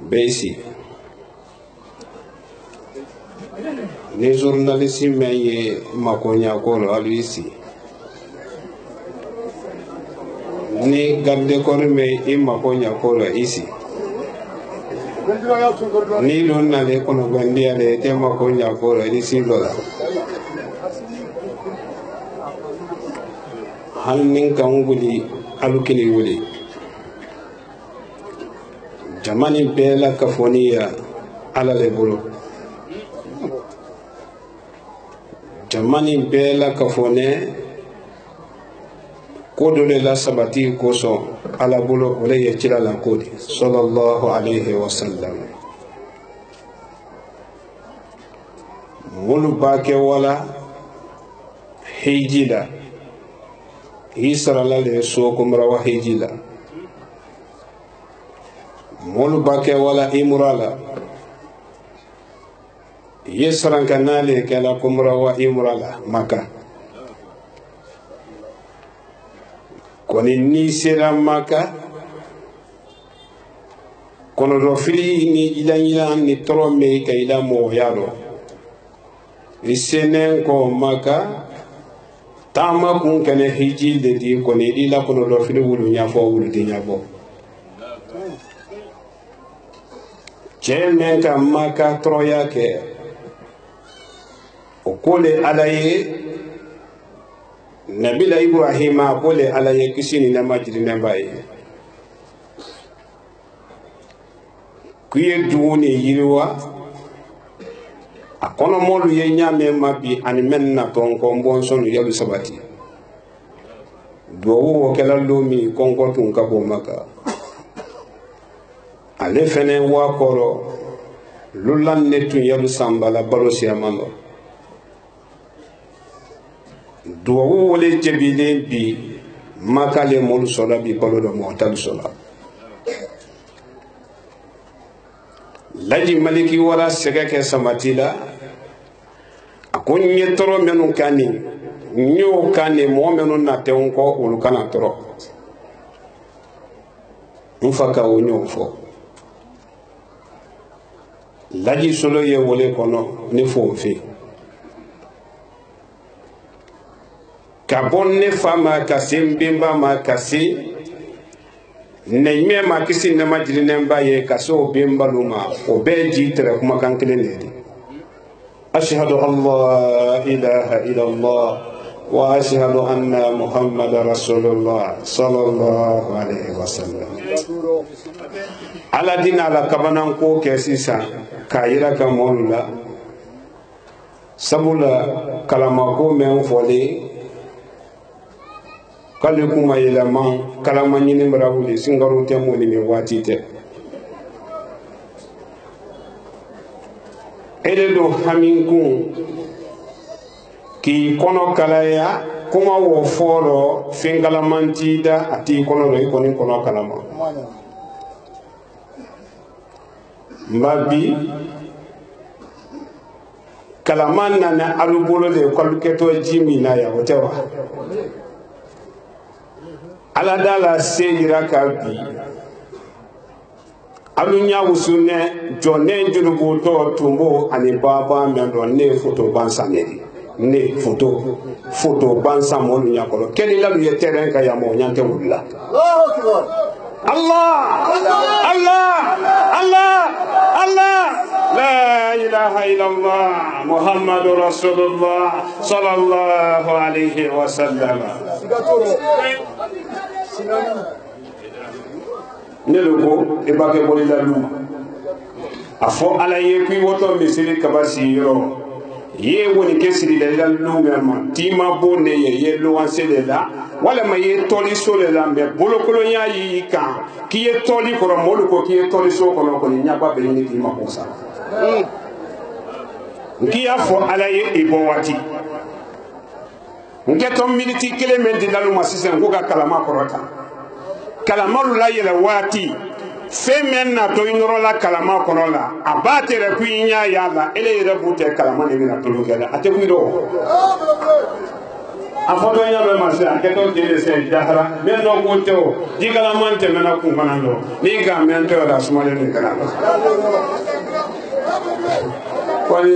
بيسي ni journaliste men ye makonya kolo alu ici ni garde corps me i makonya kolo ici ni don na le kono gandia le te makonya kolo ici lola hal nin kan wuli alu kini wuli jamani bela kafoniya ala le bolo jamani bela kafone kodo le la sabati koso ala bolo ole ye cila la kodi sallallahu alayhi wa sallam mulu bake wala hijila isra la le so kumra wa hijila mulu bake wala imurala yesran kanale kala kumra wa imurala maka koni ni sera maka kono do fili ni ilanyila ni trome ka ila mo yaro isenen ko maka tama kun kene hiji de di koni ila kono do fili wulu nya fo wulu di nya bo chene ka maka troya ke okole alaye nabila ibrahima okole alaye kisini na majiri na baye kuye duuni yiriwa akono molu ye nyame mabi ani menna ton ko bonson yalu sabati do wo kala lomi konko tun ka bo maka ale fene wa koro lulan netun yalu sambala balo siamalo do wo le jebile bi makale molu sola bi balo do motal sola laji maliki wala sega ke samatila akon nyetoro menu kani nyo kani mo menu na teunko ulukana toro mfaka wonyo fo laji solo ye wole kono ni fo fi kabon ne fama kasim bimba ma kasi ne ma kisi ne majiri ne mbaye kaso bimba luma o beji tere kuma kankele ne ashhadu allah ilaha illa allah wa ashhadu anna muhammadar rasulullah sallallahu alaihi wasallam ala dina ala kabanan ko ke sisa kayira ka molla sabula kalama ko men fole kale kuma yelama kalama nyini mbarawuli singaru temo ni wati te ededo haminku ki kono kalaya kuma wo foro fingalamantida ati kono lo ikoni kono kalama mbabi kalamanna na alubolo de kwaluketo jimi na ya hotewa ala dala seyira kabi alunya wusune jone jurubu to tumbo ani baba mendo ne photo bansamedi ne photo bansamo lunya kolo keni la ye terrain ka ya mo nyante wula Allah la ilaha illallah muhammadur rasulullah sallallahu alaihi wasallam nelugo ibake bolila luma afo ala ye kui woto misiri kabasi yo ye woni kesiri la luma tima bonne ye lo ansele la wala ma ye toli sole la me bolokolo nya yi kan ki ye toli ko molu ko ki ye toli so ko ko nya ba be ni tima ko sa nki afo ala ye ibo wati ngeto militi kilementi daluma sisen ko ka kalama korota kalamalu la yela wati femen na to inoro la kalama korola abate re kuinya yala ele yere bute kalama ne na to lugela ate kuido afoto nya be mase aketo dele se jahra men no goto di kalama nte mena ku manando ni ga men to da smale ne kalama kwani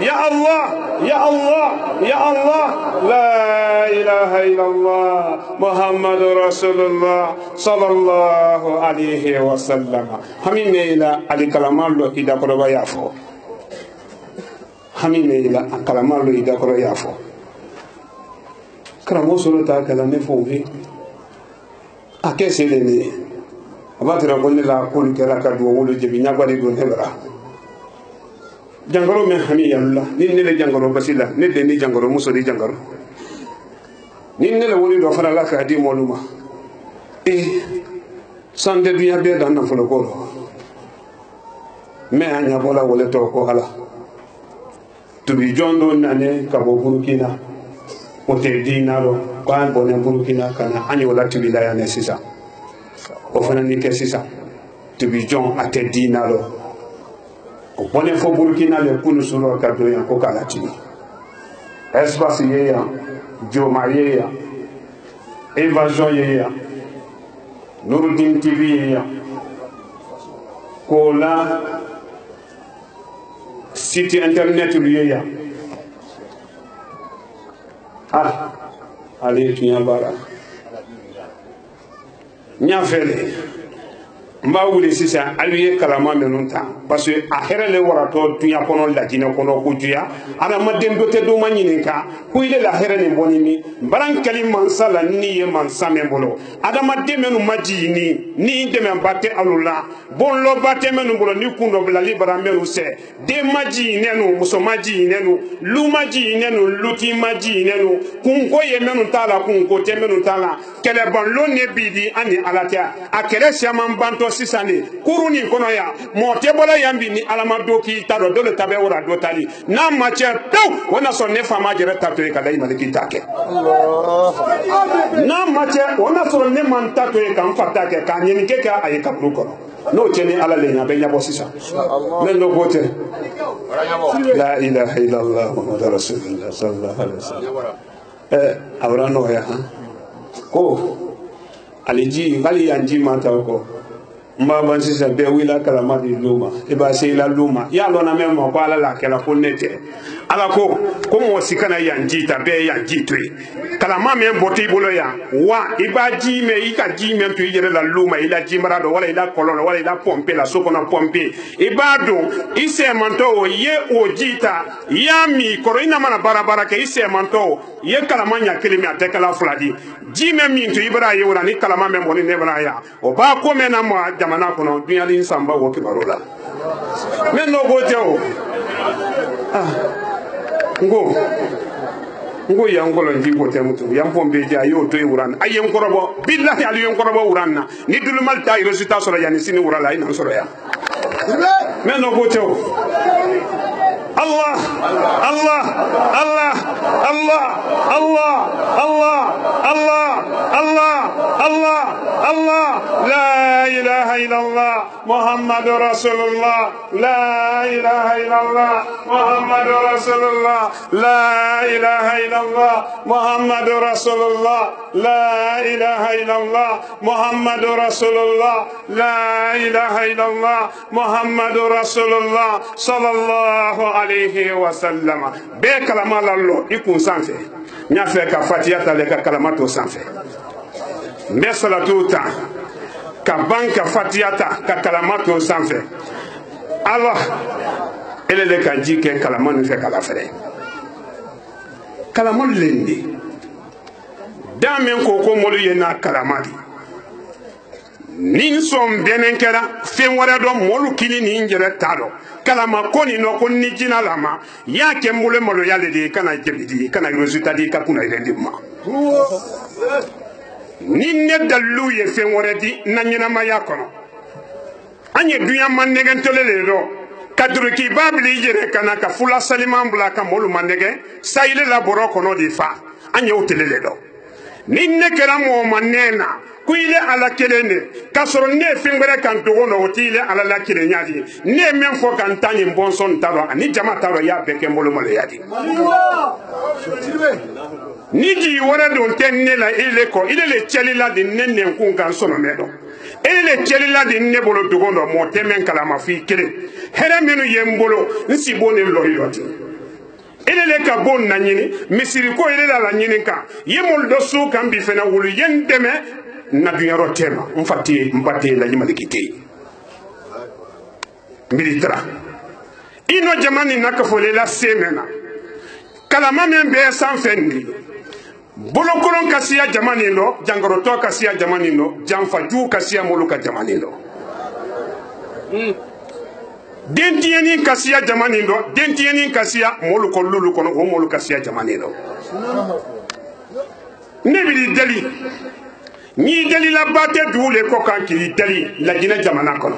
ya Allah, ya Allah, ya Allah, la ilaha illallah, Muhammadur Rasulullah sallallahu alayhi wa sallam. Hamina ali kalamalo ida koroba yafo. Hamina kalamalo ida koroba yafo. Karamo solo ta kalame fouvi. Akese lene. Abatira bonne la kun kera ka do wolo jebi nyagwale do hebra. Jangaro men hami yalla ni ne le jangaro basila ne de ni jangaro muso di jangaro ni ne le woni do fara la ka di moluma sande dunya be dan na folo ko me anya bola wole to ko hala to bi jondo nane ka bo burkina o te dinaro ko an bonen burkina kana anyi wala tibila ya ne sisa o fana ni ke sisa to bi jon ate dinaro o bone fo burkina le kunu suro ka do yan ko kala tini espace ye ya joma ye ya évasion ye ya Nouruddin TV ye ya ko la site internet ye ya allez tu bara nya fele mba wuli sisa aliye kalama menunta parce que a herele warato tunya kono la jina kono kujuya ana madem dote do manyininka ku ile la herene bonini baran kali mansala ni ye mansame bolo ada madem nu majini ni dem batte alula bon lo batte menu bolo ni kundo bla libara menu se de maji nenu muso maji nenu lu maji nenu luti maji nenu kunko ye menu tala kunko te menu tala kele ban lo ne bidi ani alatia akele siaman banto sisane kuruni kono ya mote bola yambi ni alamado ki taro dole tabe wora do tali na mache taw wana so ne fama jere tato e kadai maliki take na mache wana so ne man tato e kan fatake kan yeni ke ka ay kabru kono no cheni ala le nya be nya bosisa men do bote la ilaha illallah muhammadur rasulullah sallallahu alaihi wasallam awrano ya ko aliji ngali yanji mata ko mbaba sisa be wila kalama di luma e ba se la luma ya lona memo ko ala la kala ko nete ala ko mo sikana yanji ta be yanji tui kalama me boti bolo ya wa iba ji me ika ji me tu yere la luma ila ji marado wala ila kolon wala ila pompe la soko na pompe iba do ise manto o ye o jita ya mi korina mana barabara ke ise manto ye kalama nya kelimi atekala fuladi ji me mi tu ibra ye wala ni kalama me boni ne bra ya o ba ko me na mo jamana kono dunyali samba wo kibarola men no gote o ngo ya ngolo nji gote mutu ya mpombe ja yo to uran aye nkorobo billahi ali nkorobo uranna ni dulumal ta resultat soro yani sini urala ina soro ya men no gote o Allah Allah Allah Allah Allah Allah Allah Allah Allah Allah la ilaha illallah Muhammadur Rasulullah la ilaha illallah Muhammadur Rasulullah la ilaha illallah Muhammadur Rasulullah la ilaha illallah Muhammadur Rasulullah la ilaha illallah Muhammadur Rasulullah sallallahu alayhi wa sallam be kalama lallo ikun sanfe nya fe ka fatiyata le ka kalama to sanfe be salatu ta ka banka fatiyata ka kalama to sanfe Allah ele le kan jike kalama ni fe kala fere kalama lendi damen ko ko molu yena kalama nin son benen kera fen wara do molu kili ni njere tado kalama koni no ko ni jina lama ya ke mbule molo yale de kana jebidi kana resultat di ka kuna ile ma ni ne dalu ye fen wara di na nyina ma ya kono anye duya man negen tolele do kadru ki babli jere kana ka fula saliman bla ka molu mandege sayile la boro kono di fa anye utelele do ni ne kera mo manena kuile ala kelene kasoro ne fingere kan togo no otile ala la kele nyadi ne men fo kan tani bonson taro ani jama taro ya beke mbolo mole yadi ni di wora don tenne la ile ko ile le cheli la de nenne kun kan sono medo ile le cheli la de ne bolo togo no mo temen kala ma fi kele here menu yembolo nsi bone lo yoti elele ka bon na nyini misiri ko elele la nyini ka yemol do su kan bi fena wulu yen deme na dunya ro tema mfati mpate la nyima likite militra ino jamani nakafole la semena kalama men be san fendi bolokolon kasiya jamani lo jangoroto kasiya jamani lo janfaju kasiya moluka jamani lo dentiyeni kasiya jamani lo dentiyeni kasiya moluko lulu kono o molu kasiya jamani lo nebili dali ni dali la bate dule ko kan ki dali la dina jamana kono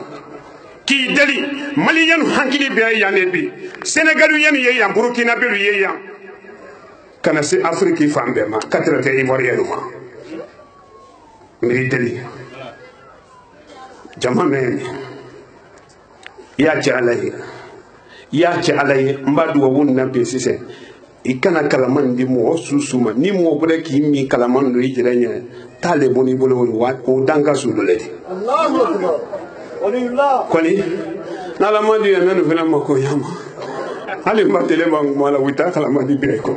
ki dali maliyen hankili be yanebi senegalu yen ye yan burkina be ye yan kana se afrique fambe ma katrate ivoirien ma mi dali jamane ya ci alaye mbadu wa wonna be sise ikana kalaman di mo susuma ni mo bure ki mi kalaman do yijiranya tale boni bolo wa ko danga su dole Allahu akbar walillah koni nala mandi ya nanu fela mako yama ali matele bang mala wita kalaman di be ko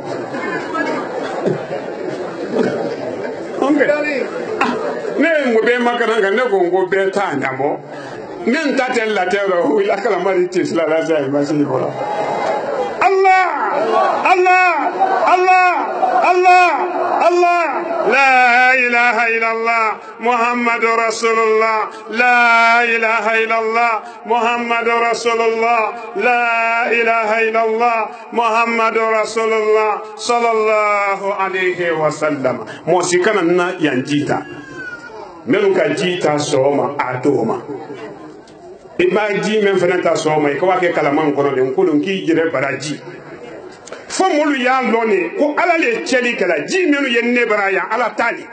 ne ngo be makana ga ne ko ngo be ta ndamo men tatel la terre ila kalaman di tisla la sai masi bola Allah Allah Allah Allah Allah la ilaha illallah Muhammadur Rasulullah la ilaha illallah Muhammadur Rasulullah la ilaha illallah Muhammadur Rasulullah sallallahu alaihi wasallam mosikana na yanjita meluka jita soma atoma iba ji men fana ta soma ko wake kalaman kono den kulun ki jire baraji fo mulu ya lone ko ala le cheli kala ji menu yenne baraya ala tali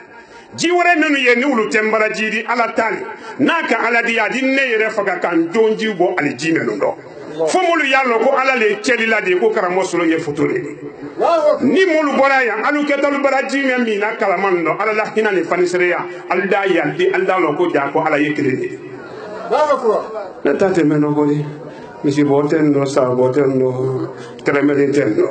ji wore menu yenne ulu tembara jidi ala tali naka ala dia dinne yere faga kan jonji bo ali ji menu do fo mulu ya lo ko ala le cheli la de ko karamo solo ye futule ni mulu boraya alu ketalu baraji men mi na kalaman do ala la hinani fanisreya alda yaldi alda lo ko ja ko ala yekele na tate meno boli misi boten no sa boten no tremeliten no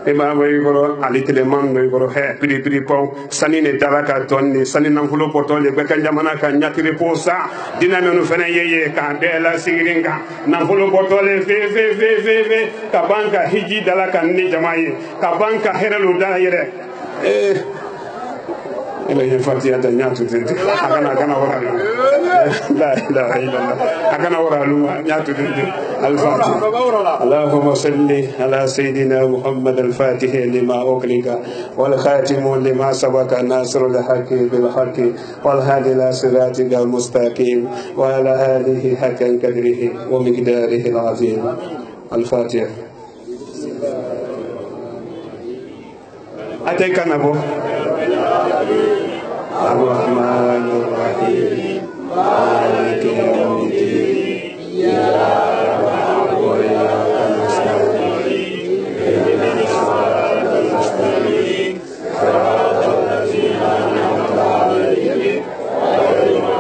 e ba boy goro alitele man no goro he pri ko sanine daraka tonni sanina fulo potole be kan jamana kan nyatire posa dina meno fene yeye ka de la sigiringa na fulo potole fe ka banka hiji dalaka ni jamaye ka banka herelu da yere ila yefati ada nyatu tente akana wara la ilaha illallah akana wara lu nyatu tente al-fatih Allahumma salli ala sayidina Muhammad al-fatih lima ughliqa wal khatim lima sabaqa nasrul haqqi bil haqqi wal hadi ila siratika al-mustaqim wa ala alihi haqqan qadrihi wa miqdarihi al-azim al-fatih atayka nabo الرحمن الرحيم مالك يوم الدين إياك نعبد وإياك نستعين اهدنا الصراط المستقيم صراط الذين أنعمت عليهم غير المغضوب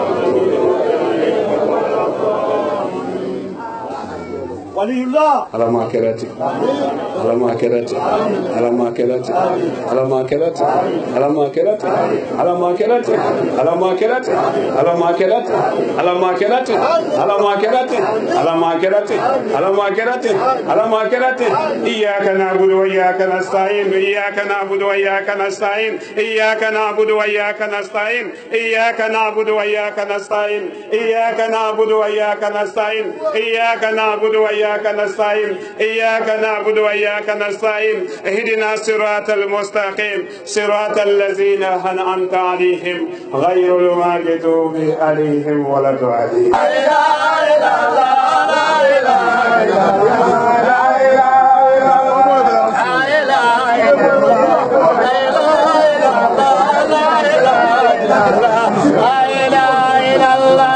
عليهم ولا الضالين ولي الله على ما كرهت على ما كرهت على ما كرهت على ما كرهت على ما كرهت على ما كرهت على ما كرهت على ما كرهت على ما كرهت على ما كرهت على ما كرهت على ما كرهت على ما كرهت إياك نعبد وإياك نستعين إياك نعبد وإياك نستعين إياك نعبد وإياك نستعين إياك نعبد وإياك نستعين إياك نعبد وإياك نستعين إياك نعبد وإياك نستعين إياك نعبد وإياك نستعين اهدنا الصراط المستقيم صراط الذين أنعمت عليهم غير المغضوب عليهم ولا الضالين لا إله إلا الله لا إله إلا الله لا إله إلا الله لا إله إلا الله لا إله إلا الله لا إله إلا الله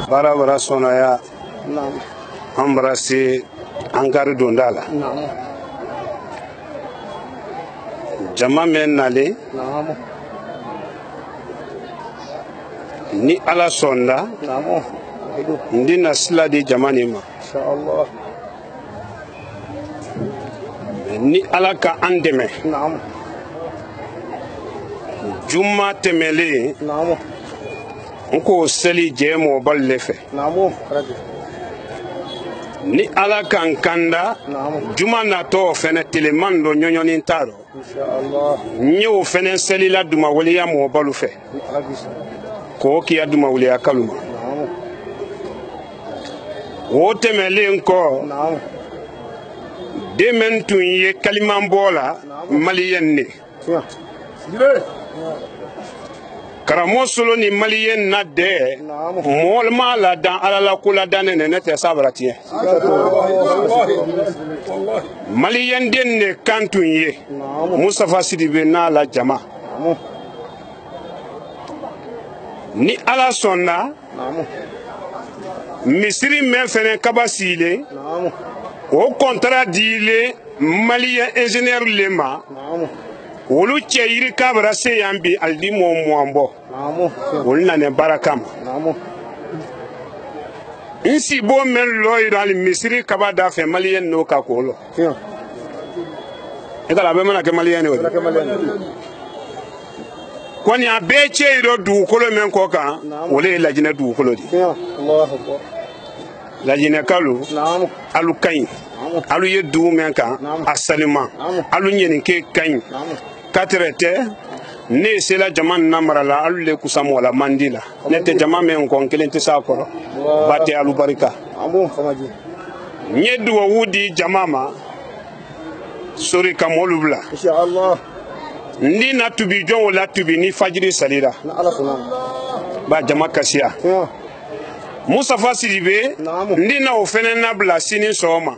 Bara sonaya embrasser Angari Dondala. Jama men nale ni ala sonda ndi nasla di jamani ma inshallah ni ala ka andeme juma temele nko seli jemo balle fe ni ala kan kanda juma na to fene telemando nyonyoni ntaro inshallah nyo fene seli la duma waliya mo balu fe k'o kiya duma wuliya kaluma o tɛmɛlen kɔ den min tun ye kaliman bɔ la maliyɛn ne karamɔgɔ solo ni maliyɛn na dɛ mɔgɔ ma ladan ala la ko ladan ne tɛ sabara tiɲɛ maliyɛn den ne kan tun ye Mustafa Sidibe n'a la jama ni ala sɔnna misiri mɛn fɛnɛ kaba sigilen o contrat dilen maliyɛn ingénieur le ma olu cɛ yiri kabara se yan bi aldi muwan bɔ olu nana baara kama n si bo mɛn lɔ yira ali misiri kaba da fɛ maliyɛn n'o ka k'o lɔ e ka la a bɛɛ mana kɛ maliyɛn de o kɔni a bɛɛ cɛ yira dugukolo min kɔ kan o le ye Lajinɛ dugukolo de Lajinɛ kalo alu ka ɲi alu ye dugu min kan a salima alu ɲɛnike ka ɲi 4 tɛ ne sela jama na marala alu le kusa mɔla mandi la ne tɛ jama min kɔn kelen tɛ s'a kɔrɔ ba tɛ alu barika n ye duwawu di jama ma sori ka mɔlu bila n di na tubi jɔn o la tubi ni fajiri salira ba jama kasiya Mustafa Sidibe ndi na o fɛnɛ na bila sini sɔgɔma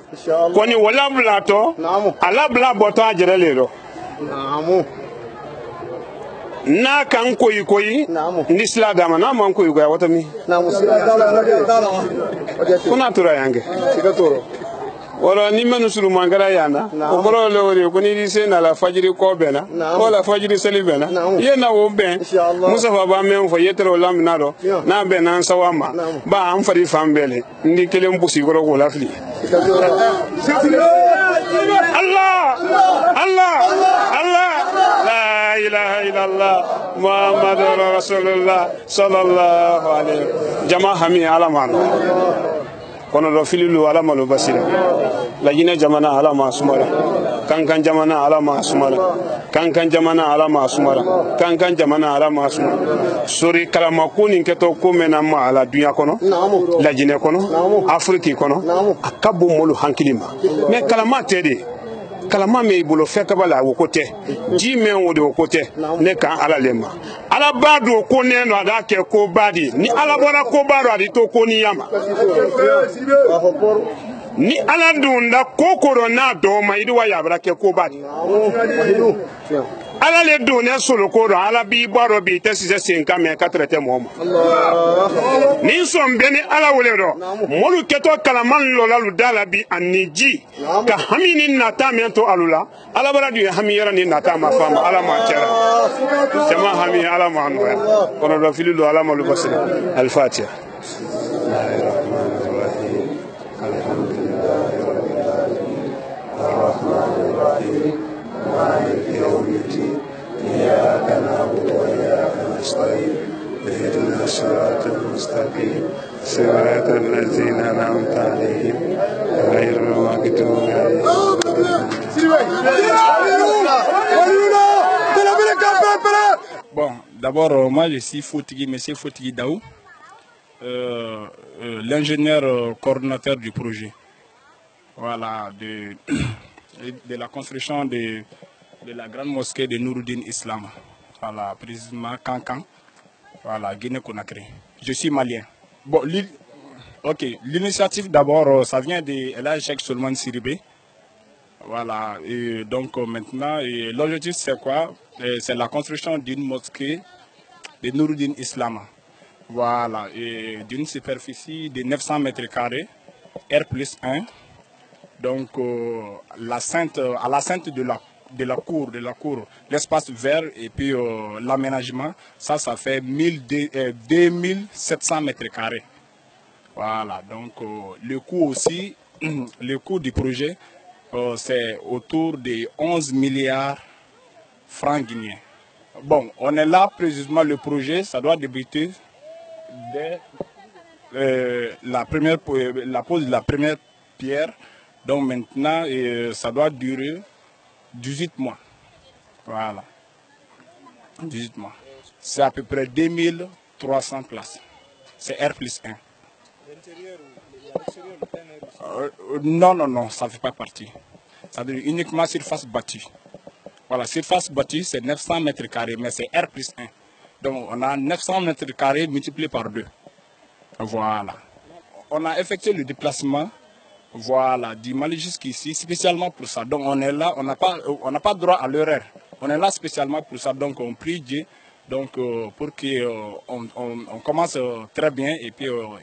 kɔni wala bila tɔ ala bila bɔtɔ a jɛrɛ le rɔ n'a kan koyi ndi sila d'a ma n'a man koyi a wato mi ko n'a tora yan kɛ wala ni menu suru mangara yana o kɔrɔ le wori ko ni se na la fajiri ko bɛna wala fajiri seli bɛna ye na o bɛn Mustafa ba men fɔ ye tere o lamina dɔ n'a bɛn n'an sawa ma ba an fari fan bɛɛ le ndi kelen busi kɔrɔ k'o la fili Allah la ilaha illallah Muhammadur Rasulullah sallallahu alaihi jama hami ala man kono do fililu ala malo basira Lajinɛ jamana ala ma sumara kankan jamana ala ma sumara kankan jamana ala ma sumara kankan jamana ala ma sumara sori kalama ko nin kɛtɔ ko mɛna ma ala dunya kɔnɔ Lajinɛ kɔnɔ Afriki kɔnɔ a ka bon molu hankili ma mais kalama tɛ de kalama me bolo fɛ kaba la o ko tɛ ji mɛn o de o ko tɛ ne kan ala le ma ala b'a don ko ne no ada kɛ ko ba di ni ala bɔra ko ba do adi to ko ni yama ni ala dun da ko ko do na do ma idi wa yabra kɛ ko ba di ala le don ne solo ko do ala bi baro bi tɛ sise sen kan mɛ ka traiter mɔgɔ ma ni sɔn bɛ ni ala wele do molu kɛtɔ kalaman lɔlalu da la bi ani ji ka hami ni nata min to alu la ala bara dun ye hami yɛrɛ ni nata ma fama ala ma cɛra jama hami ala ma nɔgɔya kɔnɔ dɔ fili do ala ma lu basira al-Fatiha مالك يوم الدين إياك نعبد وإياك نستعين اهدنا الصراط المستقيم صراط الذين أنعمت عليهم غير المغضوب عليهم. Bon, d'abord, moi je suis monsieur Fotigui Daou, l'ingénieur coordonnateur du projet. Voilà, de la construction de la grande mosquée de Nouruddin Islam, voilà, précisément Kankan, voilà, Guinée-Conakry. Je suis malien. Bon, ok, l'initiative d'abord, ça vient de El Cheikh Souleymane Sidibé. Voilà, et donc maintenant, l'objectif c'est quoi? C'est la construction d'une mosquée de Nouruddin Islam. Voilà, et d'une superficie de 900 mètres carrés, R+1. Donc, à la sainte de la cour, l'espace vert et puis l'aménagement, ça fait 2700 mètres carrés. Voilà, donc le coût aussi, le coût du projet, c'est autour de 11 milliards francs guinéens. Bon, on est là, précisément, le projet, ça doit débuter dès la pose de la première pierre. Donc maintenant, ça doit durer 18 mois. Voilà. 18 mois. C'est à peu près 2000 300 places. C'est R+1. Non, non, non, ça ne fait pas partie. Ça veut dire uniquement surface battue. Voilà, surface battue, c'est 900 mètres carrés, mais c'est R+1. Donc, on a 900 mètres carrés multipliés par 2. Voilà. On a effectué le déplacement, voilà, du Mali jusqu'ici, spécialement pour ça. Donc, on est là, on n'a pas droit à l'horaire. On est là spécialement pour ça. Donc, on prie Dieu donc, pour qu'on commence très bien et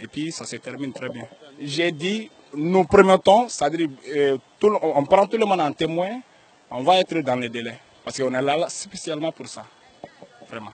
puis ça se termine très bien. J'ai dit, nous promettons, c'est-à-dire, on prend tout le monde en témoin, on va être dans les délais. Parce qu'on est là spécialement pour ça. Vraiment.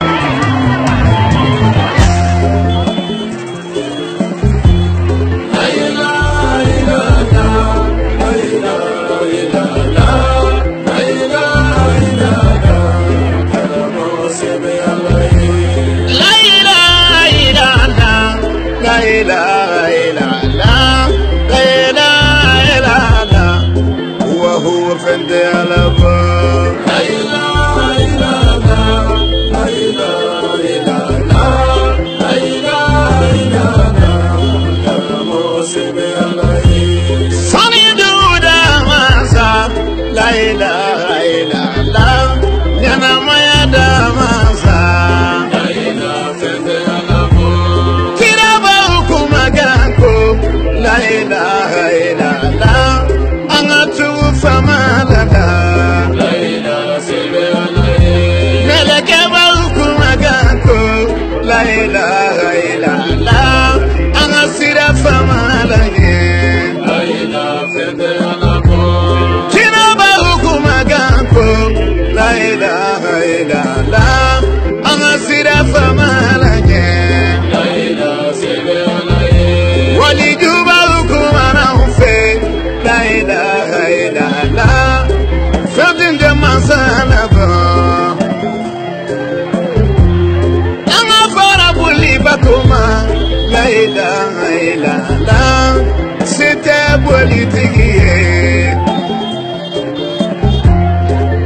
C'était politique.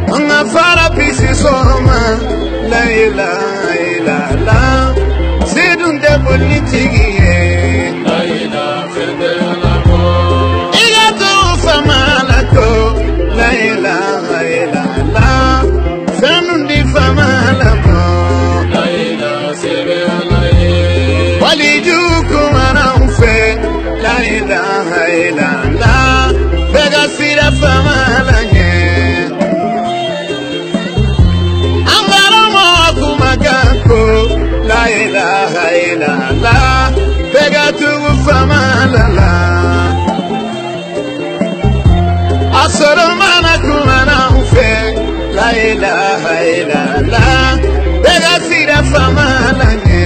On a fait la piste soma. La c'est d'une politique. Il y a tout femme à la co. La c'est une des femmes à la co. Wali du kumara ufe. La Vega sira fama la nye Angara mo kumagako la Vega tu fama la Asoro mana kumana ufe la Vega sira fama la nye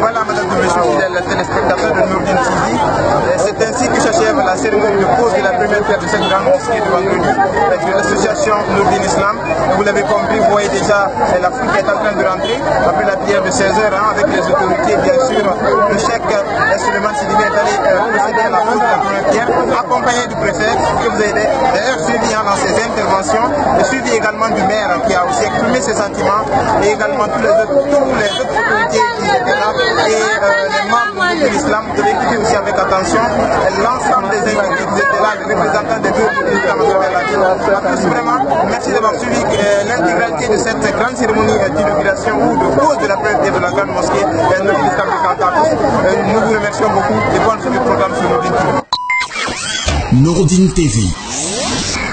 Voilà, madame et messieurs, fidèles téléspectateurs de Nourdine TV. C'est ainsi que s'achève la cérémonie de pose de la première pierre de cette grande mosquée de vendredi de l'association Nourdine Islam. Vous l'avez compris, vous voyez déjà la foule qui est en train de rentrer après la prière de 16h avec les autorités, bien sûr. Le cheikh Souleymane Sidibé est allé procéder à la pose de la première pierre, accompagné du préfet que vous avez d'ailleurs suivi dans ses interventions, et suivi également du maire qui a aussi exprimé ses sentiments, et également tous les autres autorités qui étaient là, et les membres de Nurdin Islam, de l'écouter aussi avec attention. L'ensemble des invités qui étaient là, les représentants des Nurdin Islam à travers la ville. À tous, vraiment, merci d'avoir suivi l'intégralité de cette grande cérémonie d'inauguration ou de pose de la première pierre de la grande mosquée Nurdin Islam de Kankan. Nous vous remercions beaucoup et bonne suite du programme sur Nurdin TV. Nurdin TV,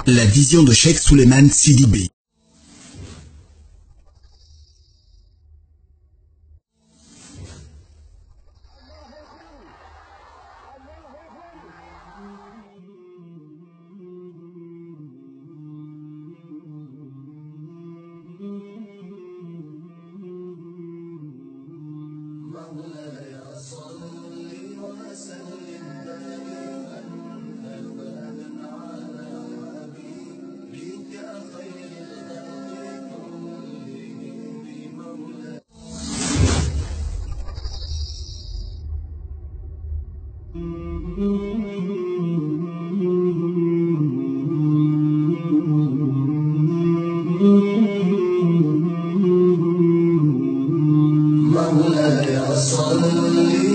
la vision de Cheikh Souleymane Sidibé. مولاي صل